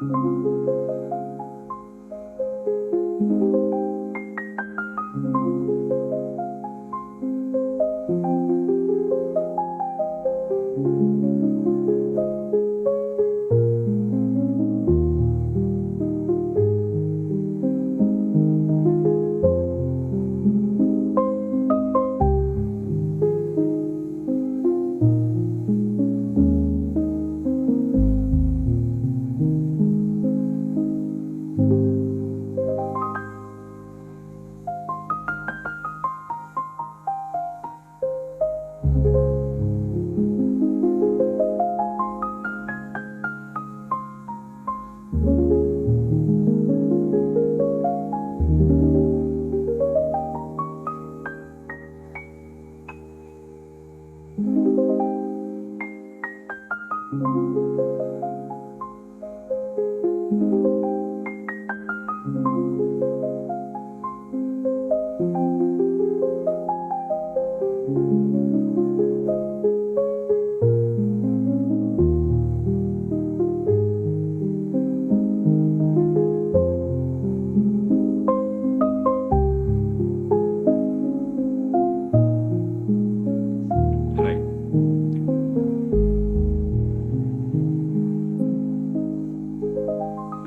Right.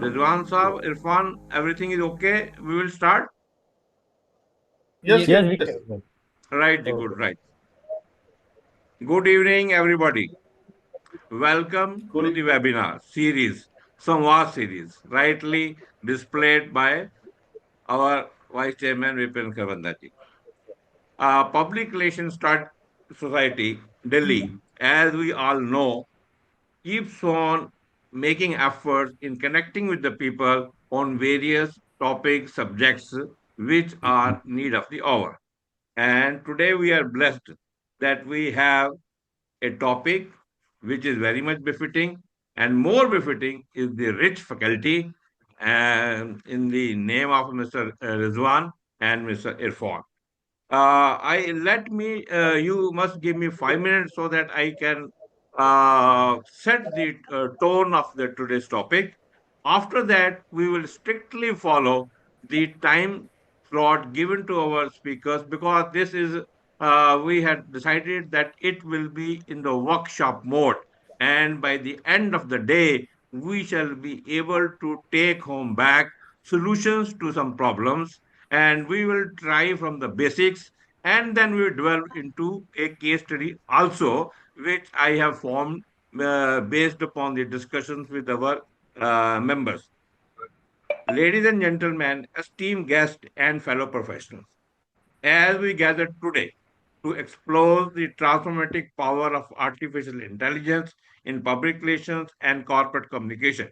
Rizwan Saab, Irfan, everything is okay. We will start. Yes, Yes, yes. we can. Right, Okay. good, right. Good evening, everybody. Welcome Good to the evening. webinar series, Samvad series, rightly displayed by our Vice Chairman Vipin Khavandaji. Public Relations Society, Delhi, as we all know, keeps on making efforts in connecting with the people on various topic subjects which are need of the hour. And today we are blessed that we have a topic which is very much befitting, and more befitting is the rich faculty in the name of Mr. Rizwan and Mr. Irfan. I let me. You must give me 5 minutes so that I can set the tone of the today's topic. After that, we will strictly follow the time slot given to our speakers because this is we had decided that it will be in the workshop mode, and by the end of the day, we shall be able to take home back solutions to some problems, and we will try from the basics, and then we will delve into a case study also which I have formed based upon the discussions with our members. Ladies and gentlemen, esteemed guests and fellow professionals, as we gather today to explore the transformative power of artificial intelligence in public relations and corporate communication,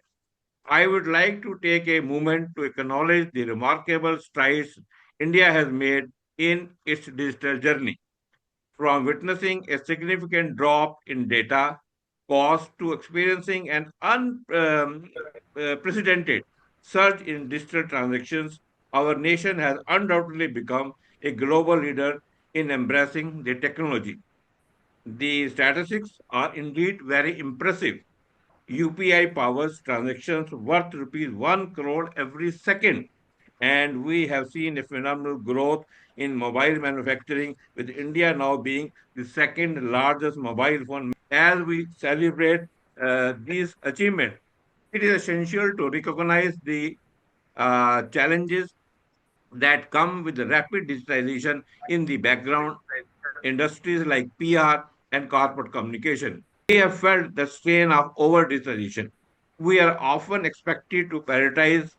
I would like to take a moment to acknowledge the remarkable strides India has made in its digital journey. From witnessing a significant drop in data cost to experiencing an unprecedented surge in digital transactions, our nation has undoubtedly become a global leader in embracing the technology. The statistics are indeed very impressive. UPI powers transactions worth rupees 1 crore every second. And we have seen a phenomenal growth in mobile manufacturing, with India now being the second largest mobile phone. As we celebrate these achievements, it is essential to recognize the challenges that come with the rapid digitalization in the background industries like PR and corporate communication. We have felt the strain of over digitalization. We are often expected to prioritize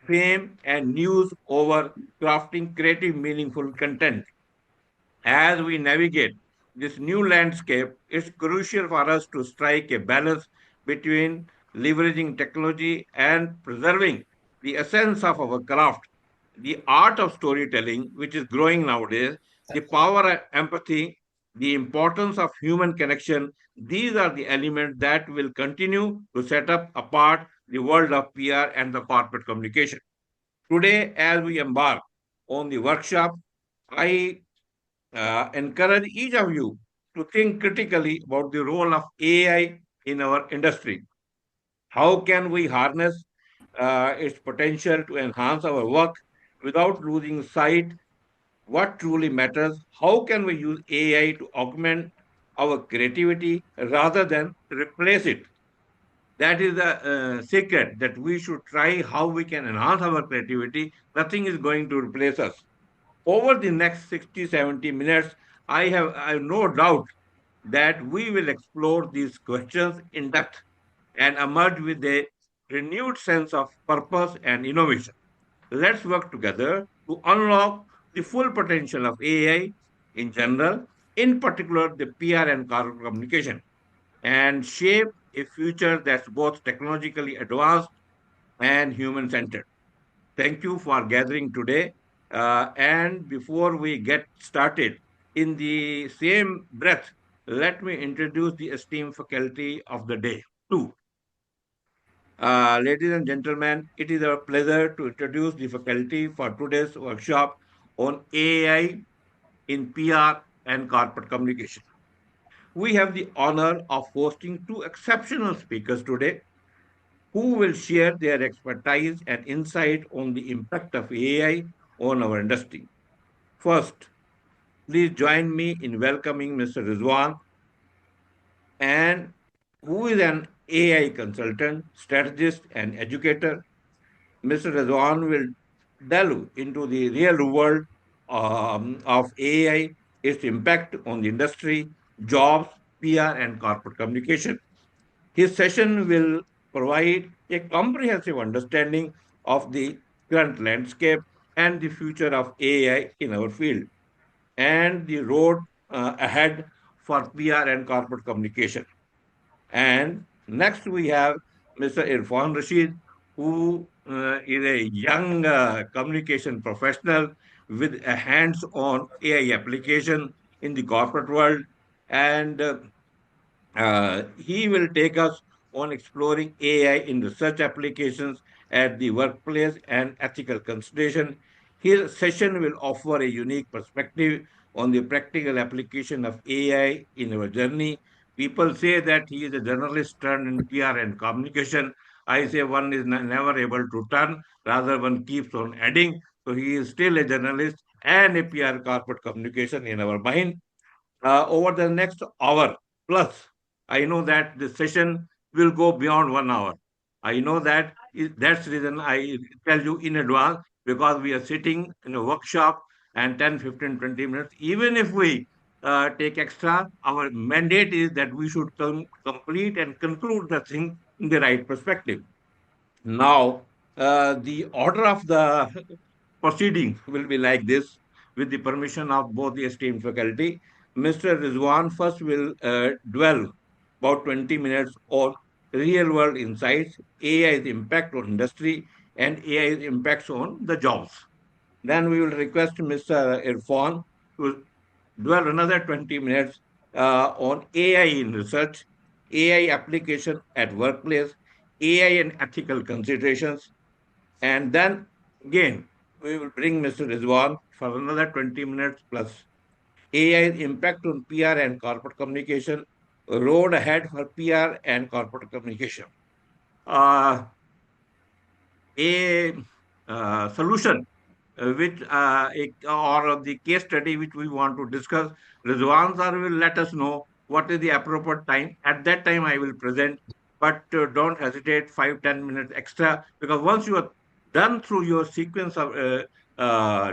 fame and news over crafting creative, meaningful content. As we navigate this new landscape, it's crucial for us to strike a balance between leveraging technology and preserving the essence of our craft, the art of storytelling, which is growing nowadays, the power of empathy, the importance of human connection. These are the elements that will continue to set up apart the world of PR and the corporate communication. Today, as we embark on the workshop, I encourage each of you to think critically about the role of AI in our industry. How can we harness its potential to enhance our work without losing sight what truly matters. How can we use AI to augment our creativity rather than replace it? That is the secret, that we should try how we can enhance our creativity. Nothing is going to replace us. Over the next 60, 70 minutes, I have no doubt that we will explore these questions in depth and emerge with a renewed sense of purpose and innovation. Let's work together to unlock the full potential of AI in general, in particular the PR and corporate communication, and shape a future that's both technologically advanced and human centered. Thank you for gathering today. And before we get started, in the same breath, let me introduce the esteemed faculty of the day, too. Ladies and gentlemen, it is a pleasure to introduce the faculty for today's workshop on AI in PR and corporate communication. We have the honor of hosting two exceptional speakers today who will share their expertise and insight on the impact of AI on our industry. First, please join me in welcoming Mr. Rizwan, and who is an AI consultant, strategist, and educator. Mr. Rizwan will delve into the real world of AI, its impact on the industry, jobs, PR, and corporate communication. His session will provide a comprehensive understanding of the current landscape and the future of AI in our field and the road ahead for PR and corporate communication. And next we have Mr. Irfan Rashid, who is a young communication professional with a hands-on AI application in the corporate world. And he will take us on exploring AI in research applications at the workplace and ethical consideration. His session will offer a unique perspective on the practical application of AI in our journey. People say that he is a journalist turned in PR and communication. I say one is never able to turn, rather one keeps on adding. So he is still a journalist and a PR corporate communication in our mind. Over the next hour plus, I know that the session will go beyond 1 hour. I know that that's the reason I tell you in advance, because we are sitting in a workshop and 10, 15, 20 minutes. Even if we take extra, our mandate is that we should complete and conclude the thing in the right perspective. Now, the order of the proceeding will be like this, with the permission of both the esteemed faculty. Mr. Rizwan first will dwell about 20 minutes on real world insights, AI's impact on industry, and AI's impacts on the jobs. Then we will request Mr. Irfan to dwell another 20 minutes on AI in research, AI application at workplace, AI and ethical considerations, and then again, we will bring Mr. Rizwan for another 20 minutes plus. AI's impact on PR and corporate communication, road ahead for PR and corporate communication. Uh, a solution or the case study which we want to discuss, Rizwan sir will let us know what is the appropriate time. At that time, I will present, but don't hesitate 5, 10 minutes extra, because once you are done through your sequence of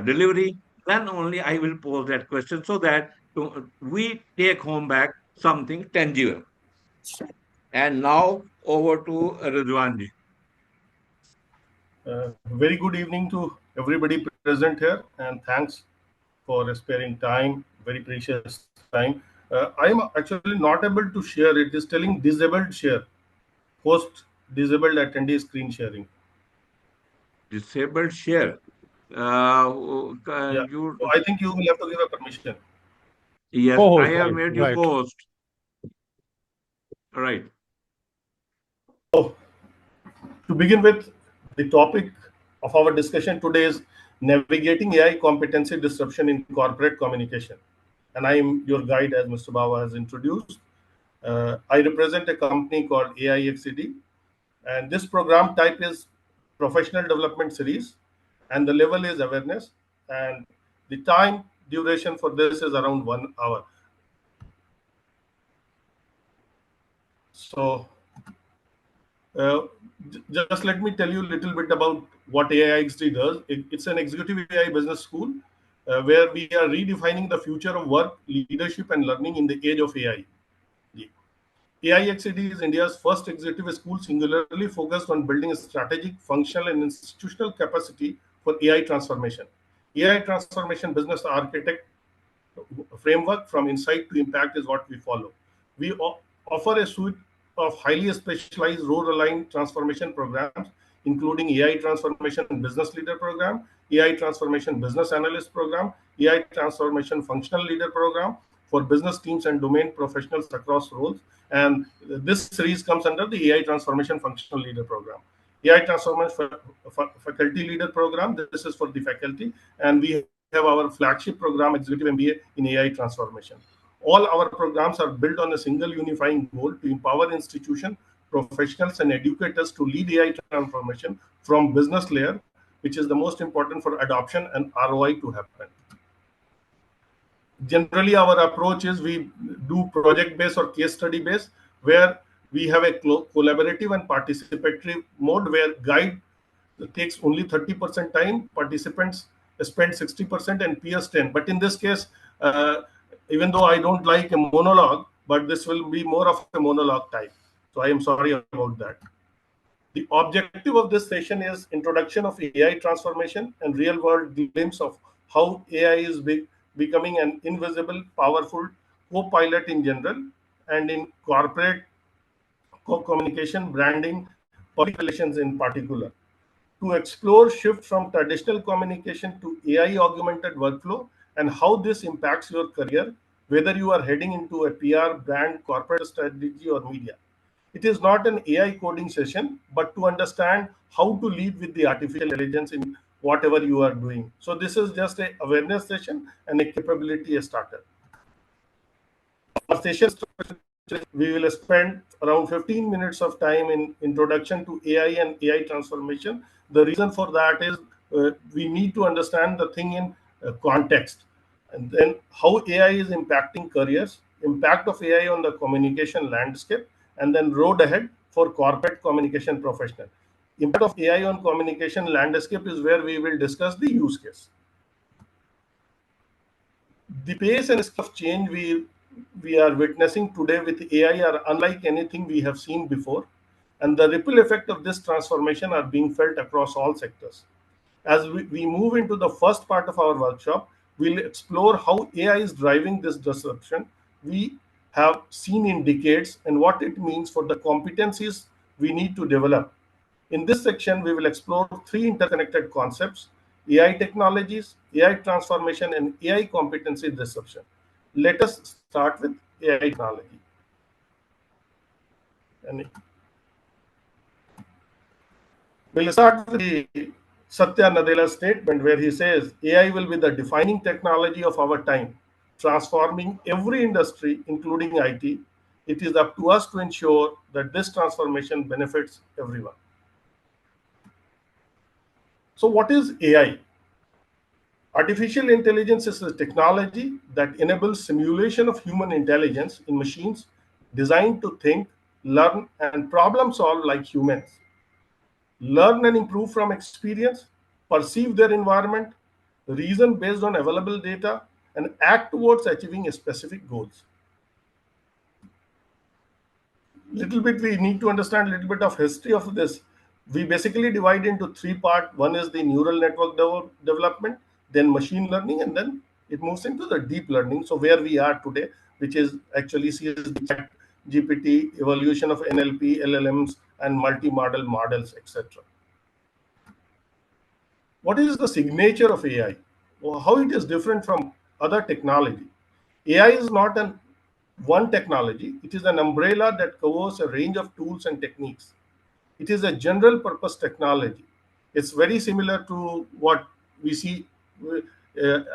delivery, then only I will pose that question so that we take home back something tangible. And now over to Rizwan ji. Very good evening to everybody present here, and thanks for sparing time, very precious time. I am actually not able to share. It is telling disabled share, host disabled attendee screen sharing. Disabled share. Yeah, You, so I think you will have to give a permission. yes, I Co-host, have right, made you right. co-host. Right. So, to begin with, the topic of our discussion today is navigating AI competency disruption in corporate communication. And I am your guide, as Mr. Bawa has introduced. I represent a company called AIFCD, and this program type is professional development series, and the level is awareness, and the time duration for this is around 1 hour. So uh, just let me tell you a little bit about what AIXD does. It's an executive AI business school where we are redefining the future of work, leadership, and learning in the age of AI. AIXD is India's first executive school singularly focused on building a strategic, functional, and institutional capacity for AI transformation. AI transformation business architect framework from insight to impact is what we follow. We offer a suite of highly specialized role-aligned transformation programs, including AI transformation business leader program, AI transformation business analyst program, AI transformation functional leader program for business teams and domain professionals across roles. And this series comes under the AI transformation functional leader program. AI transformation faculty leader program. This is for the faculty, and we have our flagship program, Executive MBA in AI transformation. All our programs are built on a single unifying goal to empower institution, professionals, and educators to lead AI transformation from business layer, which is the most important for adoption and ROI to happen. Generally, our approach is we do project based or case study based, where we have a collaborative and participatory mode where guide takes only 30% time, participants spend 60%, and peers 10. But in this case, even though I don't like a monologue, but this will be more of a monologue type. So I am sorry about that. The objective of this session is introduction of AI transformation and real world glimpse of how AI is becoming an invisible, powerful co-pilot in general and in corporate communication, branding, public relations in particular. To explore shift from traditional communication to AI augmented workflow and how this impacts your career, whether you are heading into a PR, brand, corporate strategy, or media. It is not an AI coding session, but to understand how to lead with the artificial intelligence in whatever you are doing. So this is just a awareness session and a capability starter. Our session, we will spend around 15 minutes of time in introduction to AI and AI transformation. The reason for that is we need to understand the thing in context, and then how AI is impacting careers, impact of AI on the communication landscape, and then road ahead for corporate communication professional. Impact of AI on communication landscape is where we will discuss the use case. The pace and scale of change we are witnessing today with AI are unlike anything we have seen before, and the ripple effect of this transformation are being felt across all sectors. As we move into the first part of our workshop, we'll explore how AI is driving this disruption we have seen in decades and what it means for the competencies we need to develop. In this section, we will explore three interconnected concepts: AI technologies, AI transformation, and AI competency disruption. Let us start with AI technology. And we'll start with the Satya Nadella statement where he says AI will be the defining technology of our time, transforming every industry, including IT. It is up to us to ensure that this transformation benefits everyone. So, what is AI? Artificial intelligence is a technology that enables simulation of human intelligence in machines designed to think, learn, and problem solve like humans, learn and improve from experience, perceive their environment, reason based on available data, and act towards achieving specific goals. Little bit we need to understand a little bit of history of this. We basically divide into three parts. One is the neural network development, then machine learning, and then it moves into the deep learning. So where we are today, which is actually CSD, chat, GPT, evolution of NLP, LLMs, and multimodal models, etc. What is the signature of AI? Or how it is different from other technology? AI is not an one technology. It is an umbrella that covers a range of tools and techniques. It is a general purpose technology. It's very similar to what we see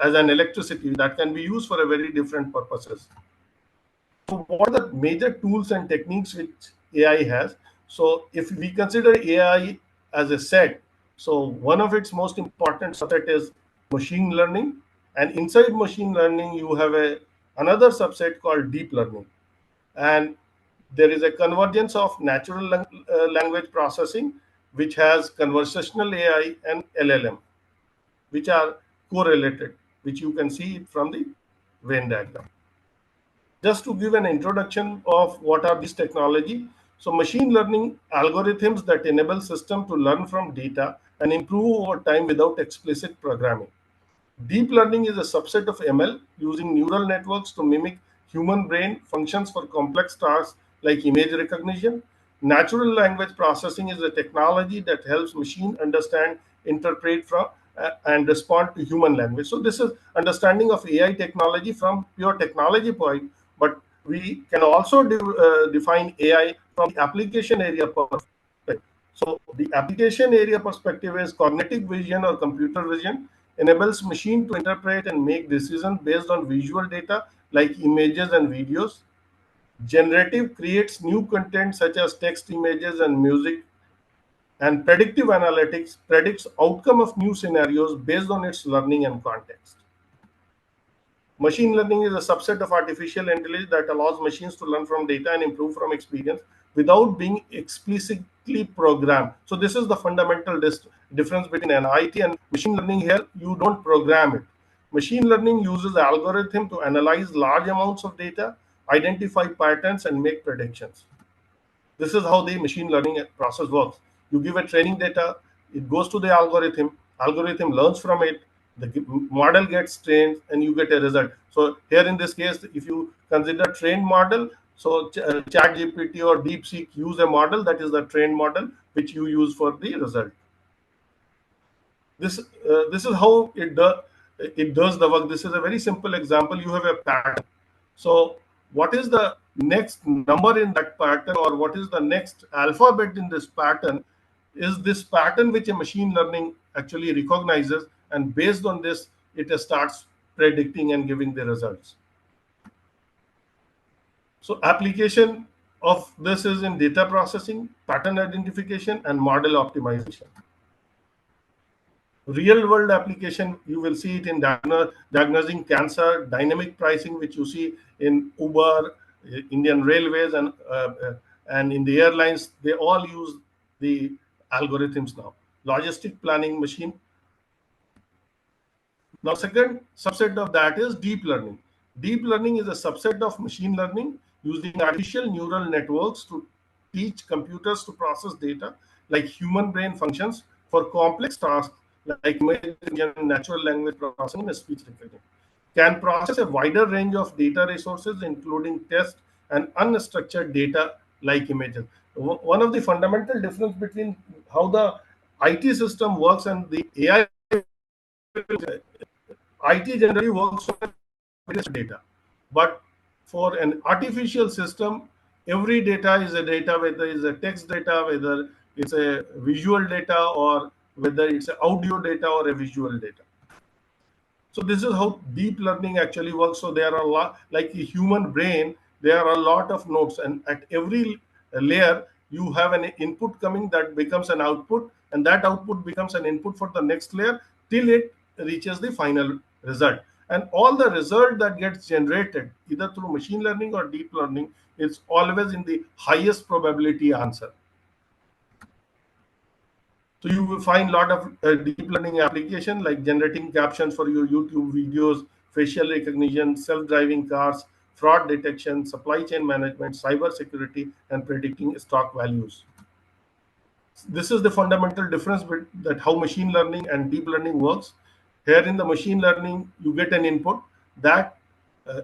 as an electricity that can be used for a very different purposes. So what are the major tools and techniques which AI has? So if we consider AI as a set, So one of its most important subset is machine learning, and inside machine learning you have a another subset called deep learning. And there is a convergence of natural language processing, which has conversational AI and LLM, which are correlated, which you can see it from the Venn diagram. Just to give an introduction of what are these technology, so machine learning algorithms that enable system to learn from data and improve over time without explicit programming. Deep learning is a subset of ML using neural networks to mimic human brain functions for complex tasks like image recognition. Natural language processing is a technology that helps machine understand, interpret from and respond to human language. So this is understanding of AI technology from pure technology point, but we can also define AI from the application area perspective. So the application area perspective is cognitive vision or computer vision enables machine to interpret and make decisions based on visual data like images and videos. Generative creates new content such as text, images, and music. And predictive analytics predicts outcome of new scenarios based on its learning and context. Machine learning is a subset of artificial intelligence that allows machines to learn from data and improve from experience without being explicitly programmed. So this is the fundamental difference between an IT and machine learning. Here, you don't program it. Machine learning uses algorithm to analyze large amounts of data, identify patterns, and make predictions. This is how the machine learning process works. You give a training data, it goes to the algorithm learns from it, the model gets trained, and you get a result. So here in this case, if you consider trained model, so chat gpt or deepseek use a model that is the trained model which you use for the result. This is how it does the work. This is a very simple example. You have a pattern. So what is the next number in that pattern, or what is the next alphabet in this pattern, is this pattern which a machine learning actually recognizes, and based on this it starts predicting and giving the results. So application of this is in data processing, pattern identification, and model optimization. Real world application, you will see it in diagnosing cancer, dynamic pricing, which you see in Uber, Indian Railways, and in the airlines. They all use the algorithms now. Logistic planning machine. Now second subset of that is deep learning. Deep learning is a subset of machine learning using artificial neural networks to teach computers to process data like human brain functions for complex tasks like image recognition, natural language processing, and speech recognition. Can process a wider range of data resources, including text and unstructured data like images. One of the fundamental difference between how the IT system works and the AI, IT generally works on data, but for an artificial system, every data is a data, whether it's a text data, whether it's a visual data, or whether it's a audio data or a visual data. So this is how deep learning actually works. So there are a lot, like a human brain, there are a lot of nodes, and at every layer you have an input coming that becomes an output, and that output becomes an input for the next layer till it reaches the final result. And all the result that gets generated either through machine learning or deep learning is always in the highest probability answer. So you will find a lot of deep learning application like generating captions for your YouTube videos, facial recognition, self-driving cars, fraud detection, supply chain management, cyber security, and predicting stock values. This is the fundamental difference that how machine learning and deep learning works. Here in the machine learning, you get an input that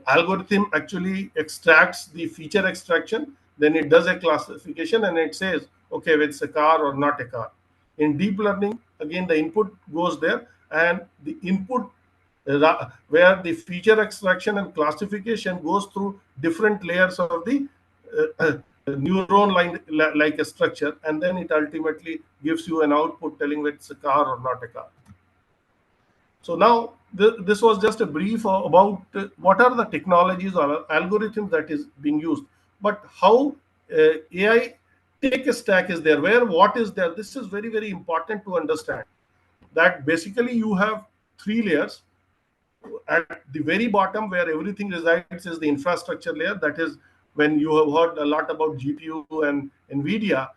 algorithm actually extracts the feature extraction, then it does a classification and it says, okay, it's a car or not a car. In deep learning, again, the input goes there, and the input where the feature extraction and classification goes through different layers of the neuron line like a structure, and then it ultimately gives you an output telling whether it's a car or not a car. So now this was just a brief about what are the technologies or algorithms that is being used, but how AI tech stack is there, where what is there. This is very, very important to understand that basically you have three layers. At the very bottom where everything resides is the infrastructure layer. That is when you have heard a lot about GPU and NVIDIA,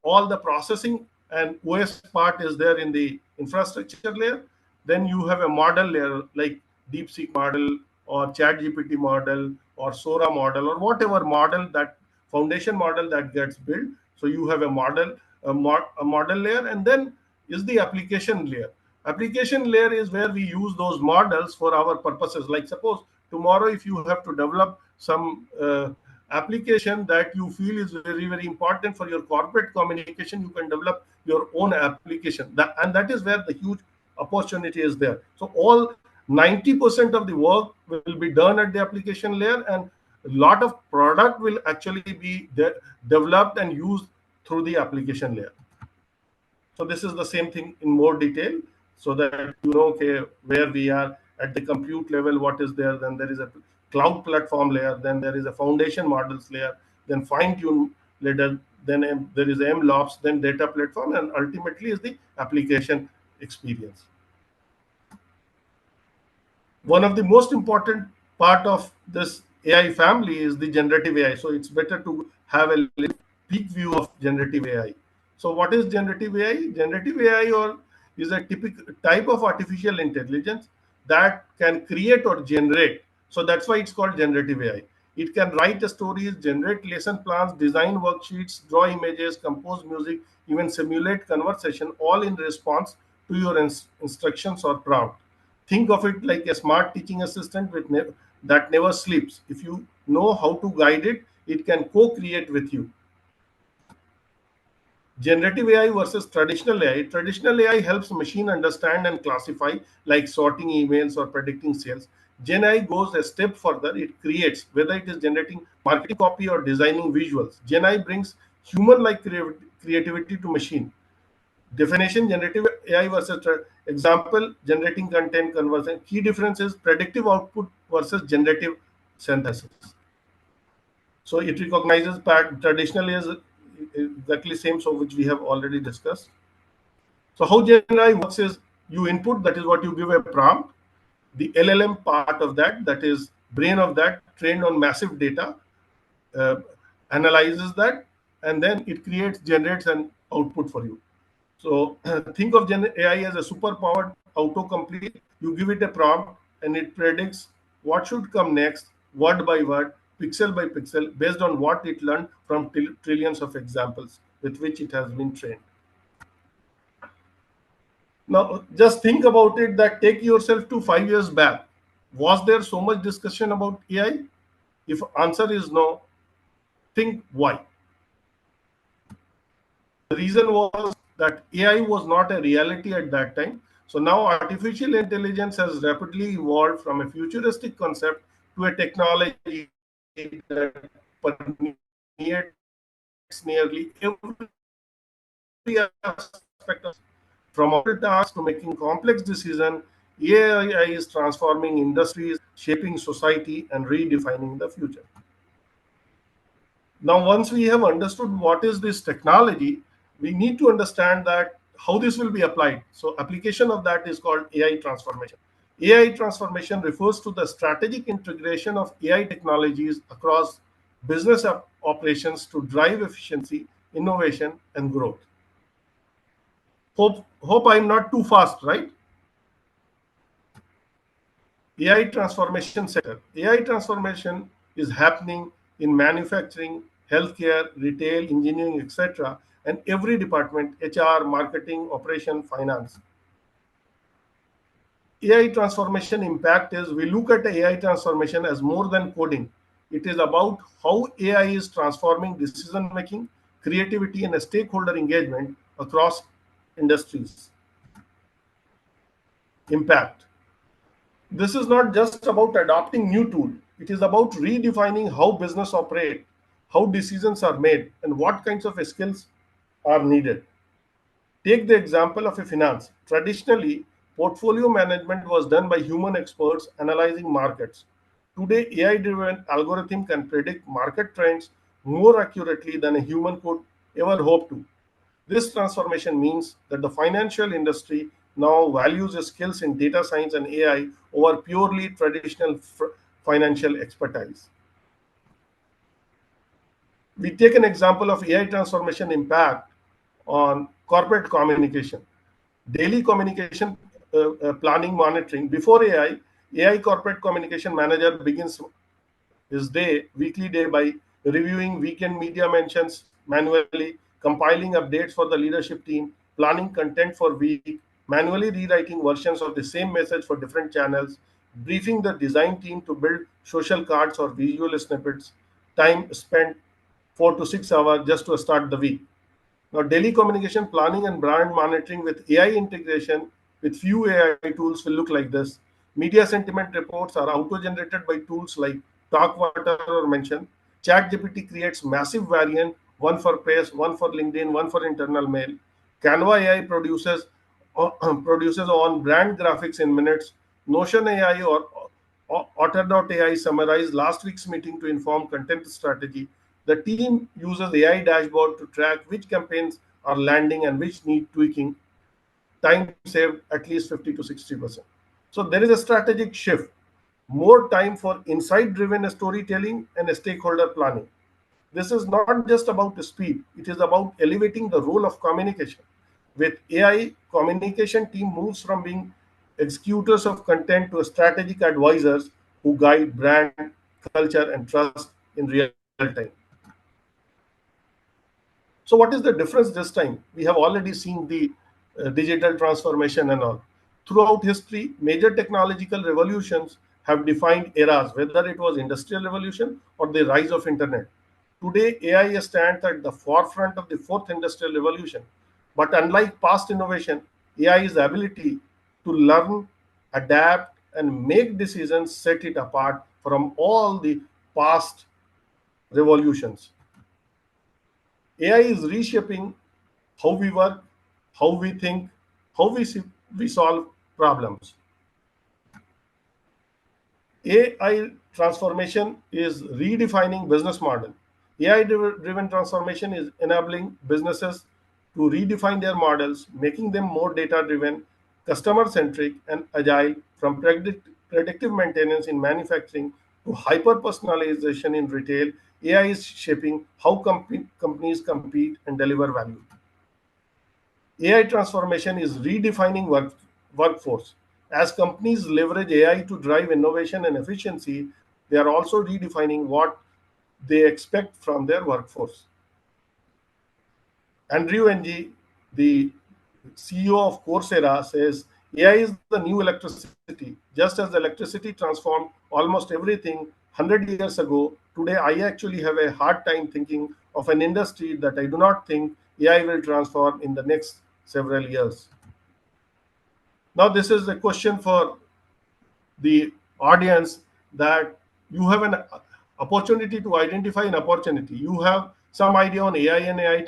all the processing and OS part is there in the infrastructure layer. Then you have a model layer like DeepSeek model or ChatGPT model or Sora model or whatever model, that foundation model that gets built. So you have a model, a model layer, and then is the application layer. Application layer is where we use those models for our purposes. Like suppose tomorrow, if you have to develop some application that you feel is very, very important for your corporate communication, you can develop your own application. And that is where the huge opportunity is there. So all 90% of the work will be done at the application layer, and a lot of product will actually be developed and used through the application layer. So this is the same thing in more detail, so that you know, okay, where we are at the compute level, what is there. Then there is a cloud platform layer, then there is a foundation models layer, then fine tune layer, then there is MLOps, then data platform, and ultimately is the application experience. One of the most important part of this AI family is the generative AI. So it's better to have a peak view of generative AI. So what is generative AI? Generative AI or is a typical type of artificial intelligence that can create or generate. So that's why it's called generative AI. It can write stories, generate lesson plans, design worksheets, draw images, compose music, even simulate conversation, all in response to your instructions or prompt. Think of it like a smart teaching assistant that never sleeps. If you know how to guide it, it can co-create with you. Generative AI versus traditional AI. Traditional AI helps machine understand and classify, like sorting emails or predicting sales. Gen AI goes a step further. It creates, whether it is generating marketing copy or designing visuals. Gen AI brings human-like creativity to machine. Definition: generative AI versus example, generating content conversion. Key difference is predictive output versus generative synthesis. So it recognizes traditional is exactly same, so which we have already discussed. So how Gen AI works is you input, that is what you give a prompt. The LLM part of that, that is brain of that, trained on massive data, uh, analyzes that, and then it generates an output for you. So think of Gen AI as a super powered autocomplete. You give it a prompt and it predicts what should come next, word by word, pixel by pixel, based on what it learned from trillions of examples with which it has been trained. Now, just think about it, that take yourself to 5 years back. Was there so much discussion about AI? If answer is no, think why. The reason was that AI was not a reality at that time. So now artificial intelligence has rapidly evolved from a futuristic concept to a technology that permeates nearly every aspect of life. From tasks to making complex decisions, AI is transforming industries, shaping society, and redefining the future. Now, once we have understood what is this technology, we need to understand that how this will be applied. So application of that is called AI transformation. AI transformation refers to the strategic integration of AI technologies across business operations to drive efficiency, innovation, and growth. Hope I'm not too fast, right? AI transformation sector. AI transformation is happening in manufacturing, healthcare, retail, engineering, etc., and every department: HR, marketing, operation, finance. AI transformation impact is, we look at AI transformation as more than coding. It is about how AI is transforming decision making, creativity, and stakeholder engagement across industries. Impact. This is not just about adopting new tool. It is about redefining how business operate, how decisions are made, and what kinds of skills are needed. Take the example of a finance. Traditionally, portfolio management was done by human experts analyzing markets. Today, AI driven algorithm can predict market trends more accurately than a human could ever hoped to. This transformation means that the financial industry now values the skills in data science and AI over purely traditional financial expertise. We take an example of AI transformation impact on corporate communication. Daily communication planning monitoring. Before AI corporate communication manager begins his weekly day by reviewing weekend media mentions manually, compiling updates for the leadership team, planning content for week, manually rewriting versions of the same message for different channels, briefing the design team to build social cards or visual snippets, time spent 4 to 6 hours just to start the week. Now, daily communication planning and brand monitoring with AI integration with few AI tools will look like this. Media sentiment reports are auto-generated by tools like Talkwater or Mention. ChatGPT creates massive variant, one for press, one for LinkedIn, one for internal mail. Canva AI produces on brand graphics in minutes. Notion AI or Otter.ai summarize last week's meeting to inform content strategy. The team uses AI dashboard to track which campaigns are landing and which need tweaking. Time saved at least 50 to 60%. So there is a strategic shift. More time for insight-driven storytelling and stakeholder planning. This is not just about the speed, it is about elevating the role of communication. With AI, communication team moves from being executors of content to strategic advisors who guide brand, culture, and trust in real time. So, what is the difference this time? We have already seen the digital transformation and all. Throughout history, major technological revolutions have defined eras, whether it was industrial revolution or the rise of internet. Today, AI stands at the forefront of the fourth industrial revolution. But unlike past innovation, AI's ability to learn, adapt, and make decisions set it apart from all the past revolutions. AI is reshaping how we work, how we think, how we solve problems. AI transformation is redefining business model. AI driven transformation is enabling businesses to redefine their models, making them more data driven, customer centric, and agile from predictive maintenance in manufacturing to hyper personalization in retail. AI is shaping how companies compete and deliver value. AI transformation is redefining workforce. As companies leverage AI to drive innovation and efficiency, they are also redefining what they expect from their workforce. Andrew Ng, the CEO of Coursera, says AI is the new electricity. Just as electricity transformed almost everything 100 years ago, today I actually have a hard time thinking of an industry that I do not think AI will transform in the next several years. Now, this is a question for the audience that you have an opportunity to identify an opportunity. You have some idea on AI and AI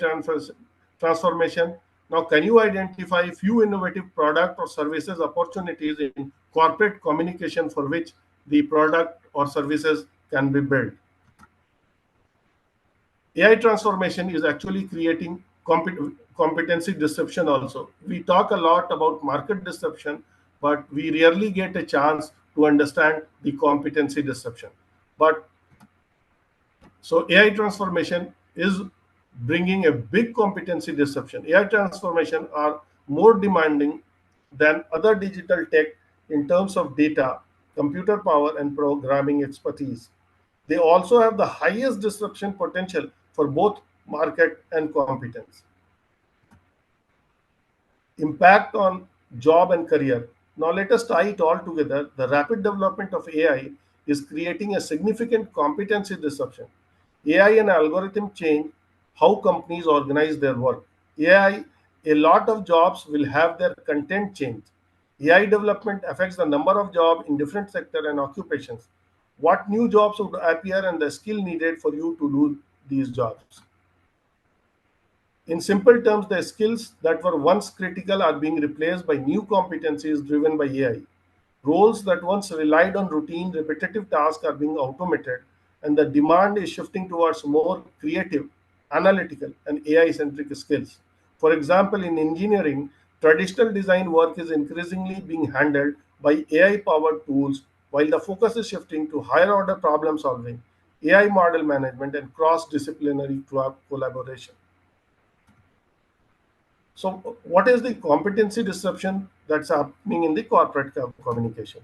transformation. Now, can you identify few innovative product or services opportunities in corporate communication for which the product or services can be built? AI transformation is actually creating competency disruption also. We talk a lot about market disruption, but we rarely get a chance to understand the competency disruption. But so AI transformation is bringing a big competency disruption. AI transformation are more demanding than other digital tech in terms of data, computer power, and programming expertise. They also have the highest disruption potential for both market and competence. Impact on job and career. Now let us tie it all together. The rapid development of AI is creating a significant competency disruption. AI and algorithm change how companies organize their work. AI, a lot of jobs will have their content changed. AI development affects the number of jobs in different sectors and occupations. What new jobs would appear and the skill needed for you to do these jobs. In simple terms, the skills that were once critical are being replaced by new competencies driven by AI. Roles that once relied on routine, repetitive tasks are being automated, and the demand is shifting towards more creative, analytical, and AI centric skills. For example, in engineering, traditional design work is increasingly being handled by AI powered tools, while the focus is shifting to higher order problem solving, AI model management, and cross disciplinary collaboration. So, what is the competency disruption that's happening in the corporate communication?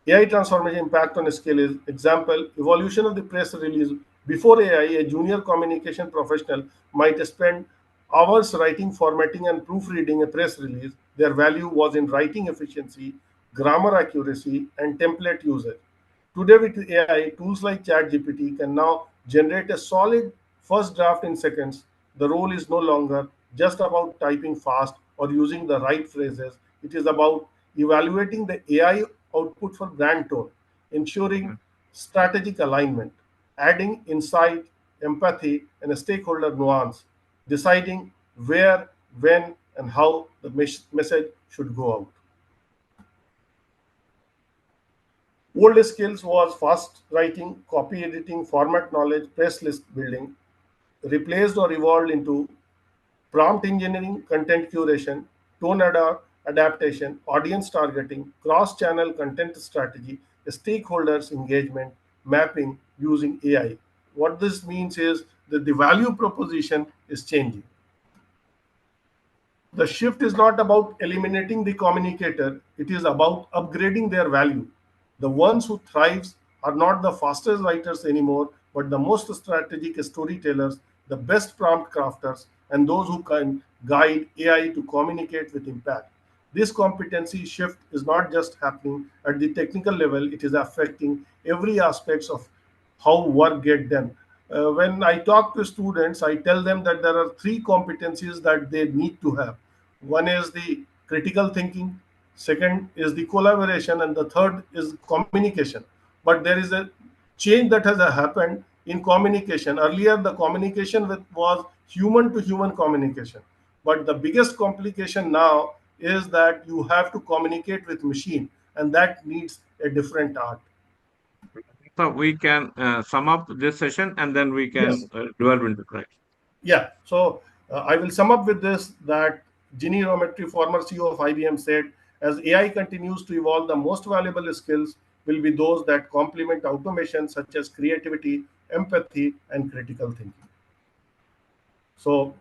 AI transformation impact on a scale is example evolution of the press release. Before AI, a junior communication professional might spend hours writing, formatting, and proofreading a press release. Their value was in writing efficiency, grammar accuracy, and template usage. Today, with AI, tools like ChatGPT can now generate a solid first draft in seconds. The role is no longer just about typing fast or using the right phrases. It is about evaluating the AI output for brand tone, ensuring strategic alignment, adding insight, empathy, and a stakeholder nuance, deciding where, when, and how the message should go out. Old skills was fast writing, copy editing, format knowledge, press list building, replaced or evolved into prompt engineering, content curation, adaptation, audience targeting, cross channel content strategy, stakeholders engagement, mapping using AI. What this means is that the value proposition is changing. The shift is not about eliminating the communicator, it is about upgrading their value. The ones who thrives are not the fastest writers anymore, but the most strategic storytellers, the best prompt crafters, and those who can guide AI to communicate with impact. This competency shift is not just happening at the technical level, it is affecting every aspects of how work get done. When I talk to students, I tell them that there are three competencies that they need to have. One is the critical thinking, second is the collaboration, and the third is communication. But there is a change that has happened in communication. Earlier, the communication was human to human communication, but the biggest complication now is that you have to communicate with machine, and that needs a different art. So we can sum up this session and then we can Yes. delve into that. Yeah. So I will sum up with this that Ginny Rometry, former CEO of IBM, said, as AI continues to evolve, the most valuable skills will be those that complement automation, such as creativity, empathy, and critical thinking. So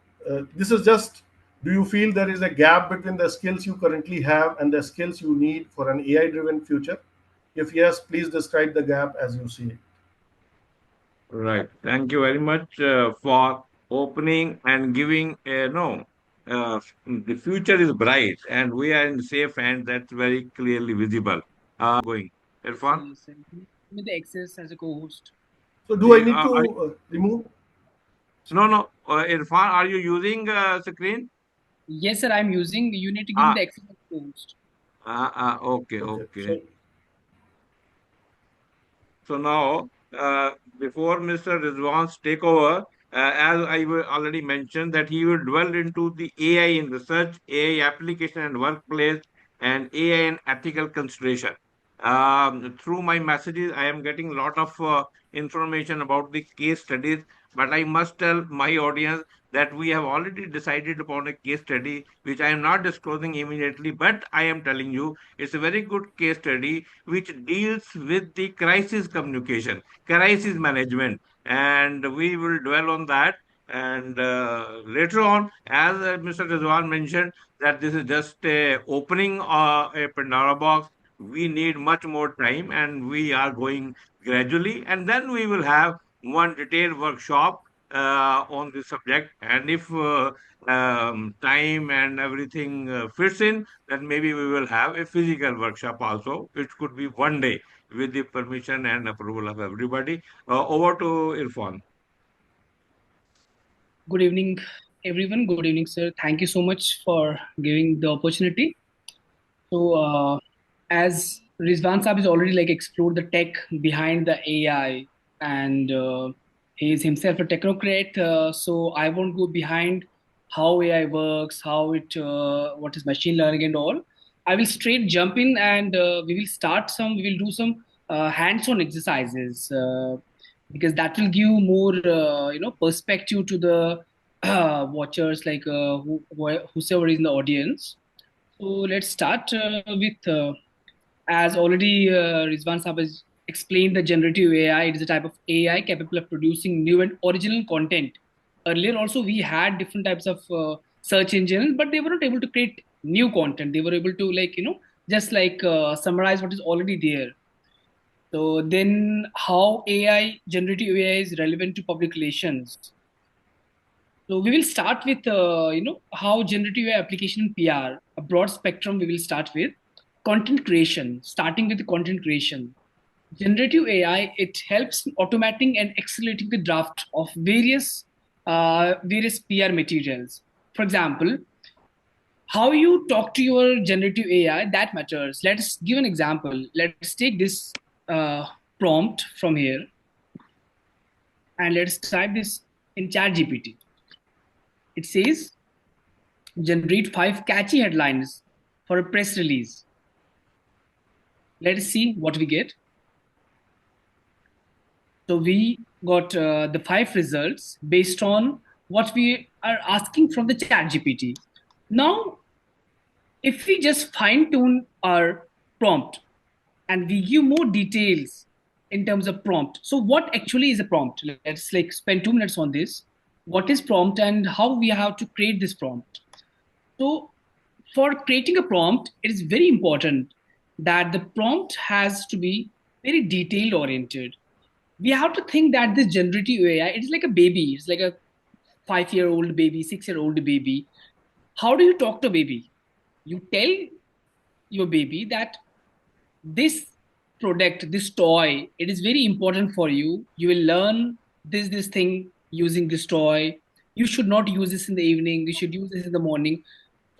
this is just, do you feel there is a gap between the skills you currently have and the skills you need for an AI driven future? If yes, please describe the gap as you see it. Right. Thank you very much for opening and giving a no. The future is bright and we are in safe hands. That's very clearly visible. Going. Irfan? Yes, sir. Give me the access as a co-host. So Do do I you, need to remove? no, no. Irfan, are you using screen? Yes, sir, I'm using. You need to give me Ah, the access as a co-host. okay, Okay. okay. So So now, before Mr. Rizwan's takeover, as already mentioned, that he will dwell into the AI in research, AI application and workplace, and AI and ethical consideration. Through my messages, I am getting a lot of information about the case studies, but I must tell my audience that we have already decided upon a case study, which I am not disclosing immediately, but I am telling you it's a very good case study which deals with the crisis communication, crisis management, and we will dwell on that. And later on, as Mr. Rizwan mentioned, that this is just a opening a Pandora box. We need much more time, and we are going gradually, and then we will have one detailed workshop on this subject. And if time and everything fits in, then maybe we will have a physical workshop also, which could be one day with the permission and approval of everybody. Over to Irfan. Good evening, everyone. Good evening, sir. Thank you so much for giving the opportunity. So, as Rizwan Saab has already like explored the tech behind the AI, and he is himself a technocrat. So I won't go behind how AI works, how it, what is machine learning and all. I will straight jump in and we will do some hands-on exercises. because that will give more perspective to the watchers, like whosoever is in the audience. So let's start with as already Rizwan Sahab has explained, the generative AI. It is a type of AI capable of producing new and original content. Earlier also we had different types of search engines, but they were not able to create new content. They were able to, like, just like summarize what is already there. So then how AI, generative AI, is relevant to public relations. So we will start with how generative AI application in PR, a broad spectrum. We will start with content creation. Starting with the content creation, generative AI, it helps in automating and accelerating the draft of various PR materials. For example, how you talk to your generative AI, that matters. Let's give an example. Let's take this prompt from here and let's type this in ChatGPT. It says, generate 5 catchy headlines for a press release. Let's see what we get. So we got the 5 results based on what we are asking from the ChatGPT. Now, if we just fine tune our prompt and we give more details in terms of prompt. So what actually is a prompt? Let's like spend 2 minutes on this. What is prompt and how we have to create this prompt? So for creating a prompt, it is very important that the prompt has to be very detail oriented. We have to think that this generative AI, it is like a baby. It's like a 5-year-old baby, 6-year-old baby. How do you talk to a baby? You tell your baby that this product, this toy, it is very important for you. You will learn this thing using this toy. You should not use this in the evening. You should use this in the morning.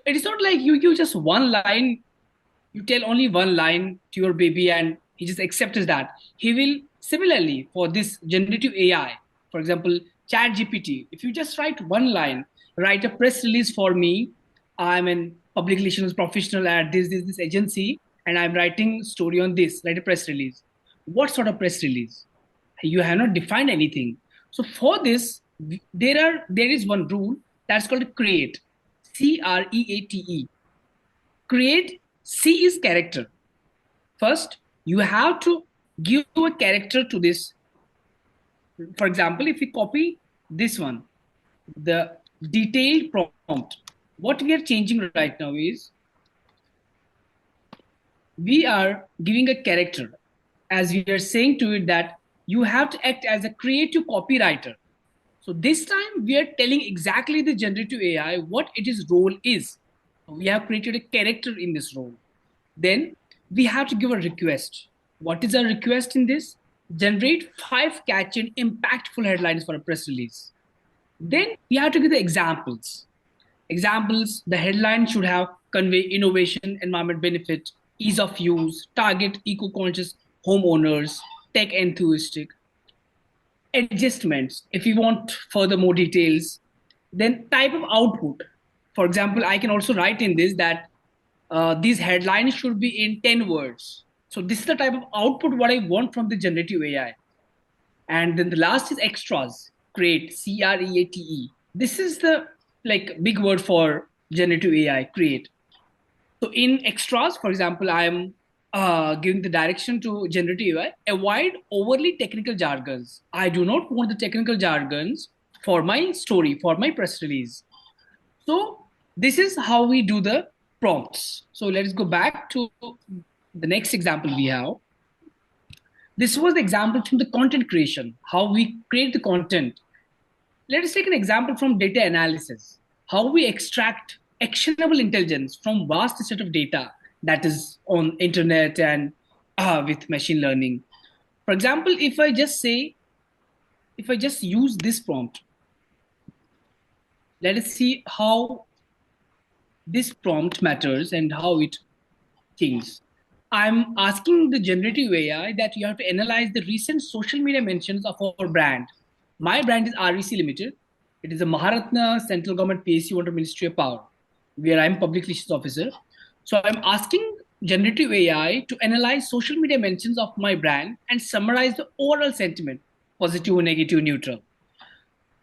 It is not like you give just one line, you tell only one line to your baby and he just accepts that. He will similarly for this generative AI, for example, chat GPT, if you just write one line, write a press release for me. I'm an public relations professional at this agency and I'm writing story on this, write a press release. What sort of press release? You have not defined anything. So for this, there is one rule that's called create, CREATE. Create, C is character. First, you have to give a character to this. For example, if we copy this one, the detailed prompt, what we are changing right now is we are giving a character, as we are saying to it that you have to act as a creative copywriter. So this time we are telling exactly the generative AI what its role is. We have created a character in this role. Then we have to give a request. What is our request in this? Generate 5 catchy and impactful headlines for a press release. Then we have to give the examples. Examples, the headline should have convey innovation, environment benefit, ease of use, target eco-conscious homeowners, tech enthusiastic. Adjustments, if you want further more details. Then type of output. For example, I can also write in this that these headlines should be in 10 words. So this is the type of output what I want from the generative AI. And then the last is extras. Create, CREATE. This is the like big word for generative AI, create. So in extras, for example, I'm giving the direction to generative AI, avoid overly technical jargons. I do not want the technical jargons for my story, for my press release. So this is how we do the prompts. So let's go back to the next example we have. This was the example from the content creation, how we create the content. Let us take an example from data analysis, how we extract actionable intelligence from vast set of data that is on internet and with machine learning. For example, if I just use this prompt, let us see how this prompt matters and how it changes. I'm asking the generative AI that you have to analyze the recent social media mentions of our brand. My brand is REC Limited. It is a Maharatna Central Government PSU under Ministry of Power, where I'm Public Relations Officer. So I'm asking generative AI to analyze social media mentions of my brand and summarize the overall sentiment. positive, negative, neutral.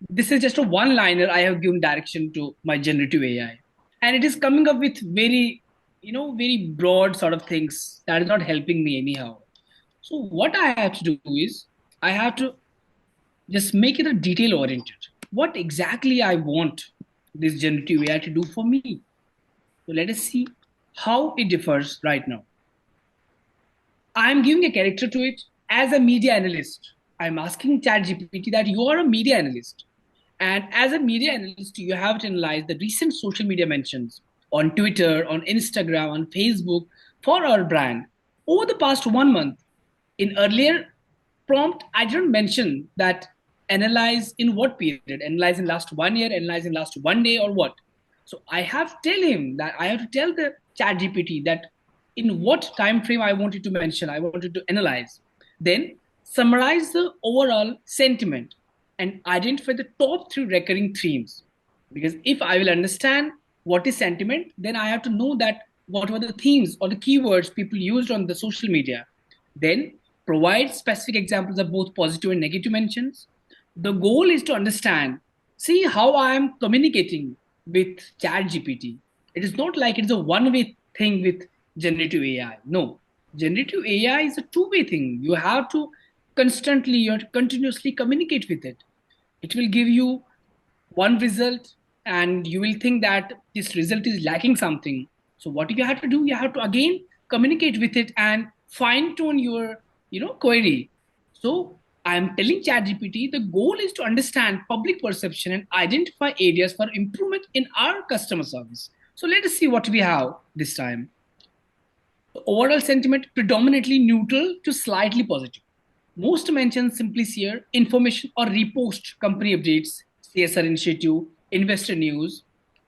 This is just a one-liner I have given direction to my generative AI. And it is coming up with very, very broad sort of things that is not helping me anyhow. So what I have to do is I have to just make it a detail oriented. What exactly I want this generative AI to do for me. So let us see how it differs right now. I'm giving a character to it as a media analyst. I'm asking ChatGPT that you are a media analyst. And as a media analyst, you have to analyze the recent social media mentions on Twitter, on Instagram, on Facebook for our brand over the past 1 month. In earlier prompt, I didn't mention that analyze in what period, analyze in last 1 year, analyze in last 1 day, or what. So I have to tell him that I have to tell the chat GPT that in what time frame I wanted to mention, I wanted to analyze. Then summarize the overall sentiment and identify the top three recurring themes. Because if I will understand what is sentiment, then I have to know that what were the themes or the keywords people used on the social media. Then provide specific examples of both positive and negative mentions. The goal is to understand, see how I am communicating with ChatGPT. It is not like it's a one-way thing with generative AI. No, generative AI is a two-way thing. You have to continuously communicate with it. It will give you one result and you will think that this result is lacking something. So what you have to do, you have to again communicate with it and fine tune your query. So I'm telling ChatGPT the goal is to understand public perception and identify areas for improvement in our customer service. So let us see what we have this time. The overall sentiment predominantly neutral to slightly positive. Most mentions simply share information or repost company updates, CSR initiative, investor news.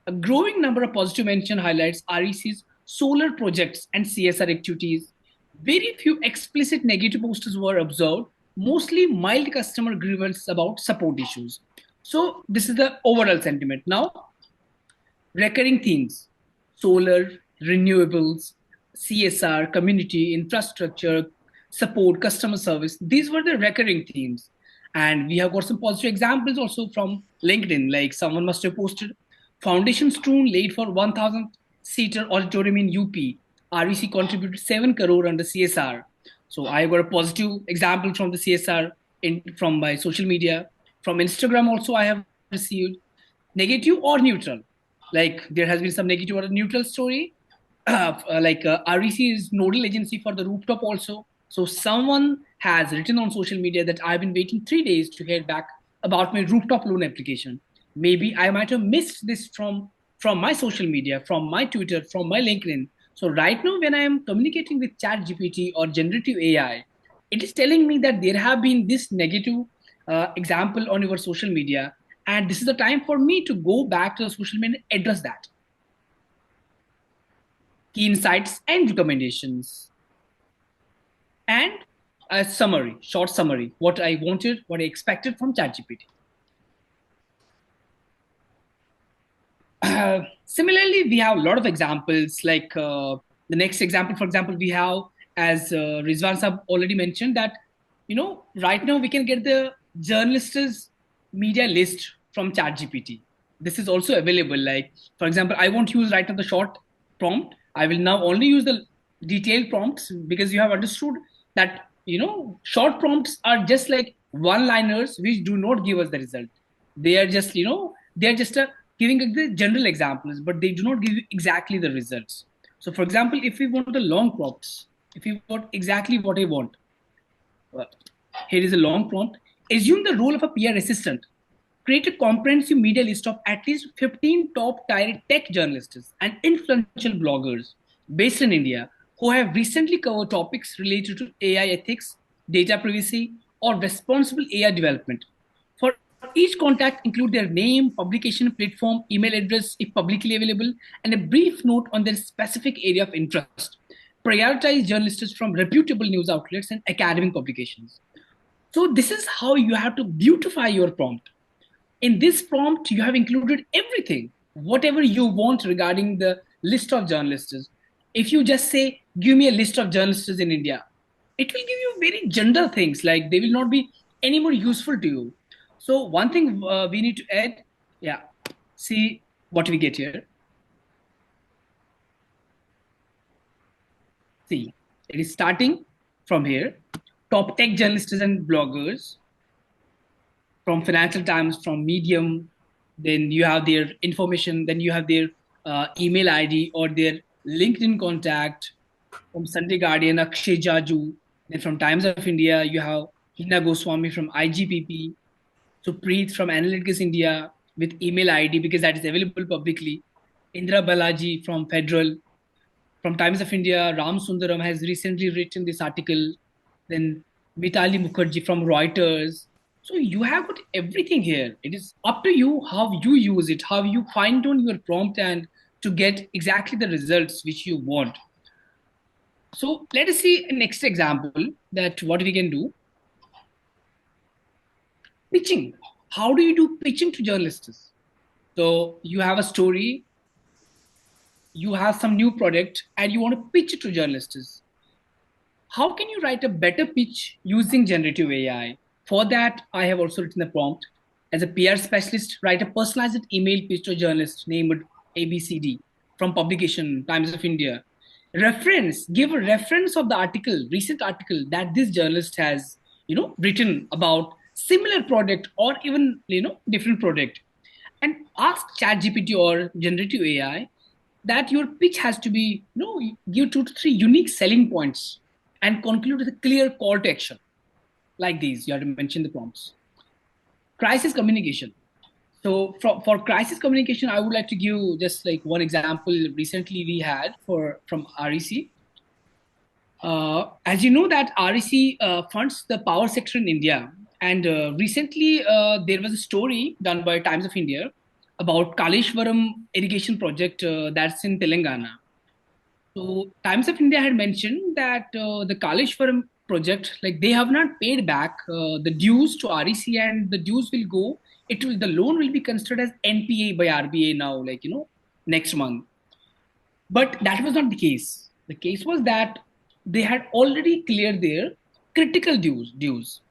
A growing number of positive mention highlights REC's solar projects and CSR activities. Very few explicit negative posters were observed, mostly mild customer grievance about support issues. So this is the overall sentiment. Now, recurring themes: solar, renewables, CSR, community, infrastructure, support, customer service. These were the recurring themes. And we have got some positive examples also from LinkedIn, like someone must have posted foundation stone laid for 1,000 seater auditorium in UP. REC contributed 7 crore under CSR. So I got a positive example from the CSR from my social media. From Instagram also I have received negative or neutral. Like there has been some negative or neutral story. REC is nodal agency for the rooftop also. So someone has written on social media that I've been waiting 3 days to hear back about my rooftop loan application. Maybe I might have missed this from my social media, from my Twitter, from my LinkedIn. So right now, when I am communicating with ChatGPT or generative AI, it is telling me that there have been this negative example on your social media, and this is the time for me to go back to the social media and address that. Key insights and recommendations. And a summary, short summary, what I wanted, what I expected from ChatGPT. Similarly, we have a lot of examples, like the next example, for example, we have, as Rizwan Sahab already mentioned, that, right now we can get the journalists' media list from ChatGPT. This is also available. Like, for example, I won't use right now the short prompt. I will now only use the detailed prompts, because you have understood that, short prompts are just like one-liners which do not give us the result. They are just, giving the general examples, but they do not give you exactly the results. So for example, if we want the long prompts, if we want exactly what I want, here is a long prompt. Assume the role of a PR assistant. Create a comprehensive media list of at least 15 top tier tech journalists and influential bloggers based in India who have recently covered topics related to AI ethics, data privacy, or responsible AI development. For each contact, include their name, publication platform, email address if publicly available, and a brief note on their specific area of interest. Prioritize journalists from reputable news outlets and academic publications. So this is how you have to beautify your prompt. In this prompt, you have included everything, whatever you want regarding the list of journalists. If you just say, give me a list of journalists in India, it will give you very general things, like they will not be any more useful to you. So one thing we need to add, yeah, see what we get here. See, it is starting from here. Top tech journalists and bloggers from Financial Times, from Medium, then you have their information, then you have their email ID or their LinkedIn contact from Sunday Guardian, Akshay Jaju. Then from Times of India, you have Hina Goswami from IGPP, Supreet from Analytics India with email ID because that is available publicly. Indra Balaji from Federal, from Times of India, Ram Sundaram has recently written this article. Then Vitali Mukherjee from Reuters. So you have got everything here. It is up to you how you use it, how you fine tune your prompt and to get exactly the results which you want. So let us see a next example that what we can do. Pitching. How do you do pitching to journalists? So you have a story, you have some new product, and you want to pitch it to journalists. How can you write a better pitch using generative AI? For that, I have also written a prompt. As a PR specialist, write a personalized email pitch to a journalist named ABCD from publication Times of India. Give a reference of the article, recent article that this journalist has, written about similar product or even, different product. And ask ChatGPT or generative AI that your pitch has to be, give 2 to 3 unique selling points and conclude with a clear call to action. Like these, you have to mention the prompts. Crisis communication. So for crisis communication, I would like to give just like one example recently we had from REC. As you know that REC funds the power sector in India. And recently there was a story done by Times of India about Kaleshwaram irrigation project that's in Telangana. So Times of India had mentioned that the Kaleshwaram project, like they have not paid back the dues to REC, and the dues will go. The loan will be considered as NPA by RBI now, next month. But that was not the case. The case was that they had already cleared their critical dues.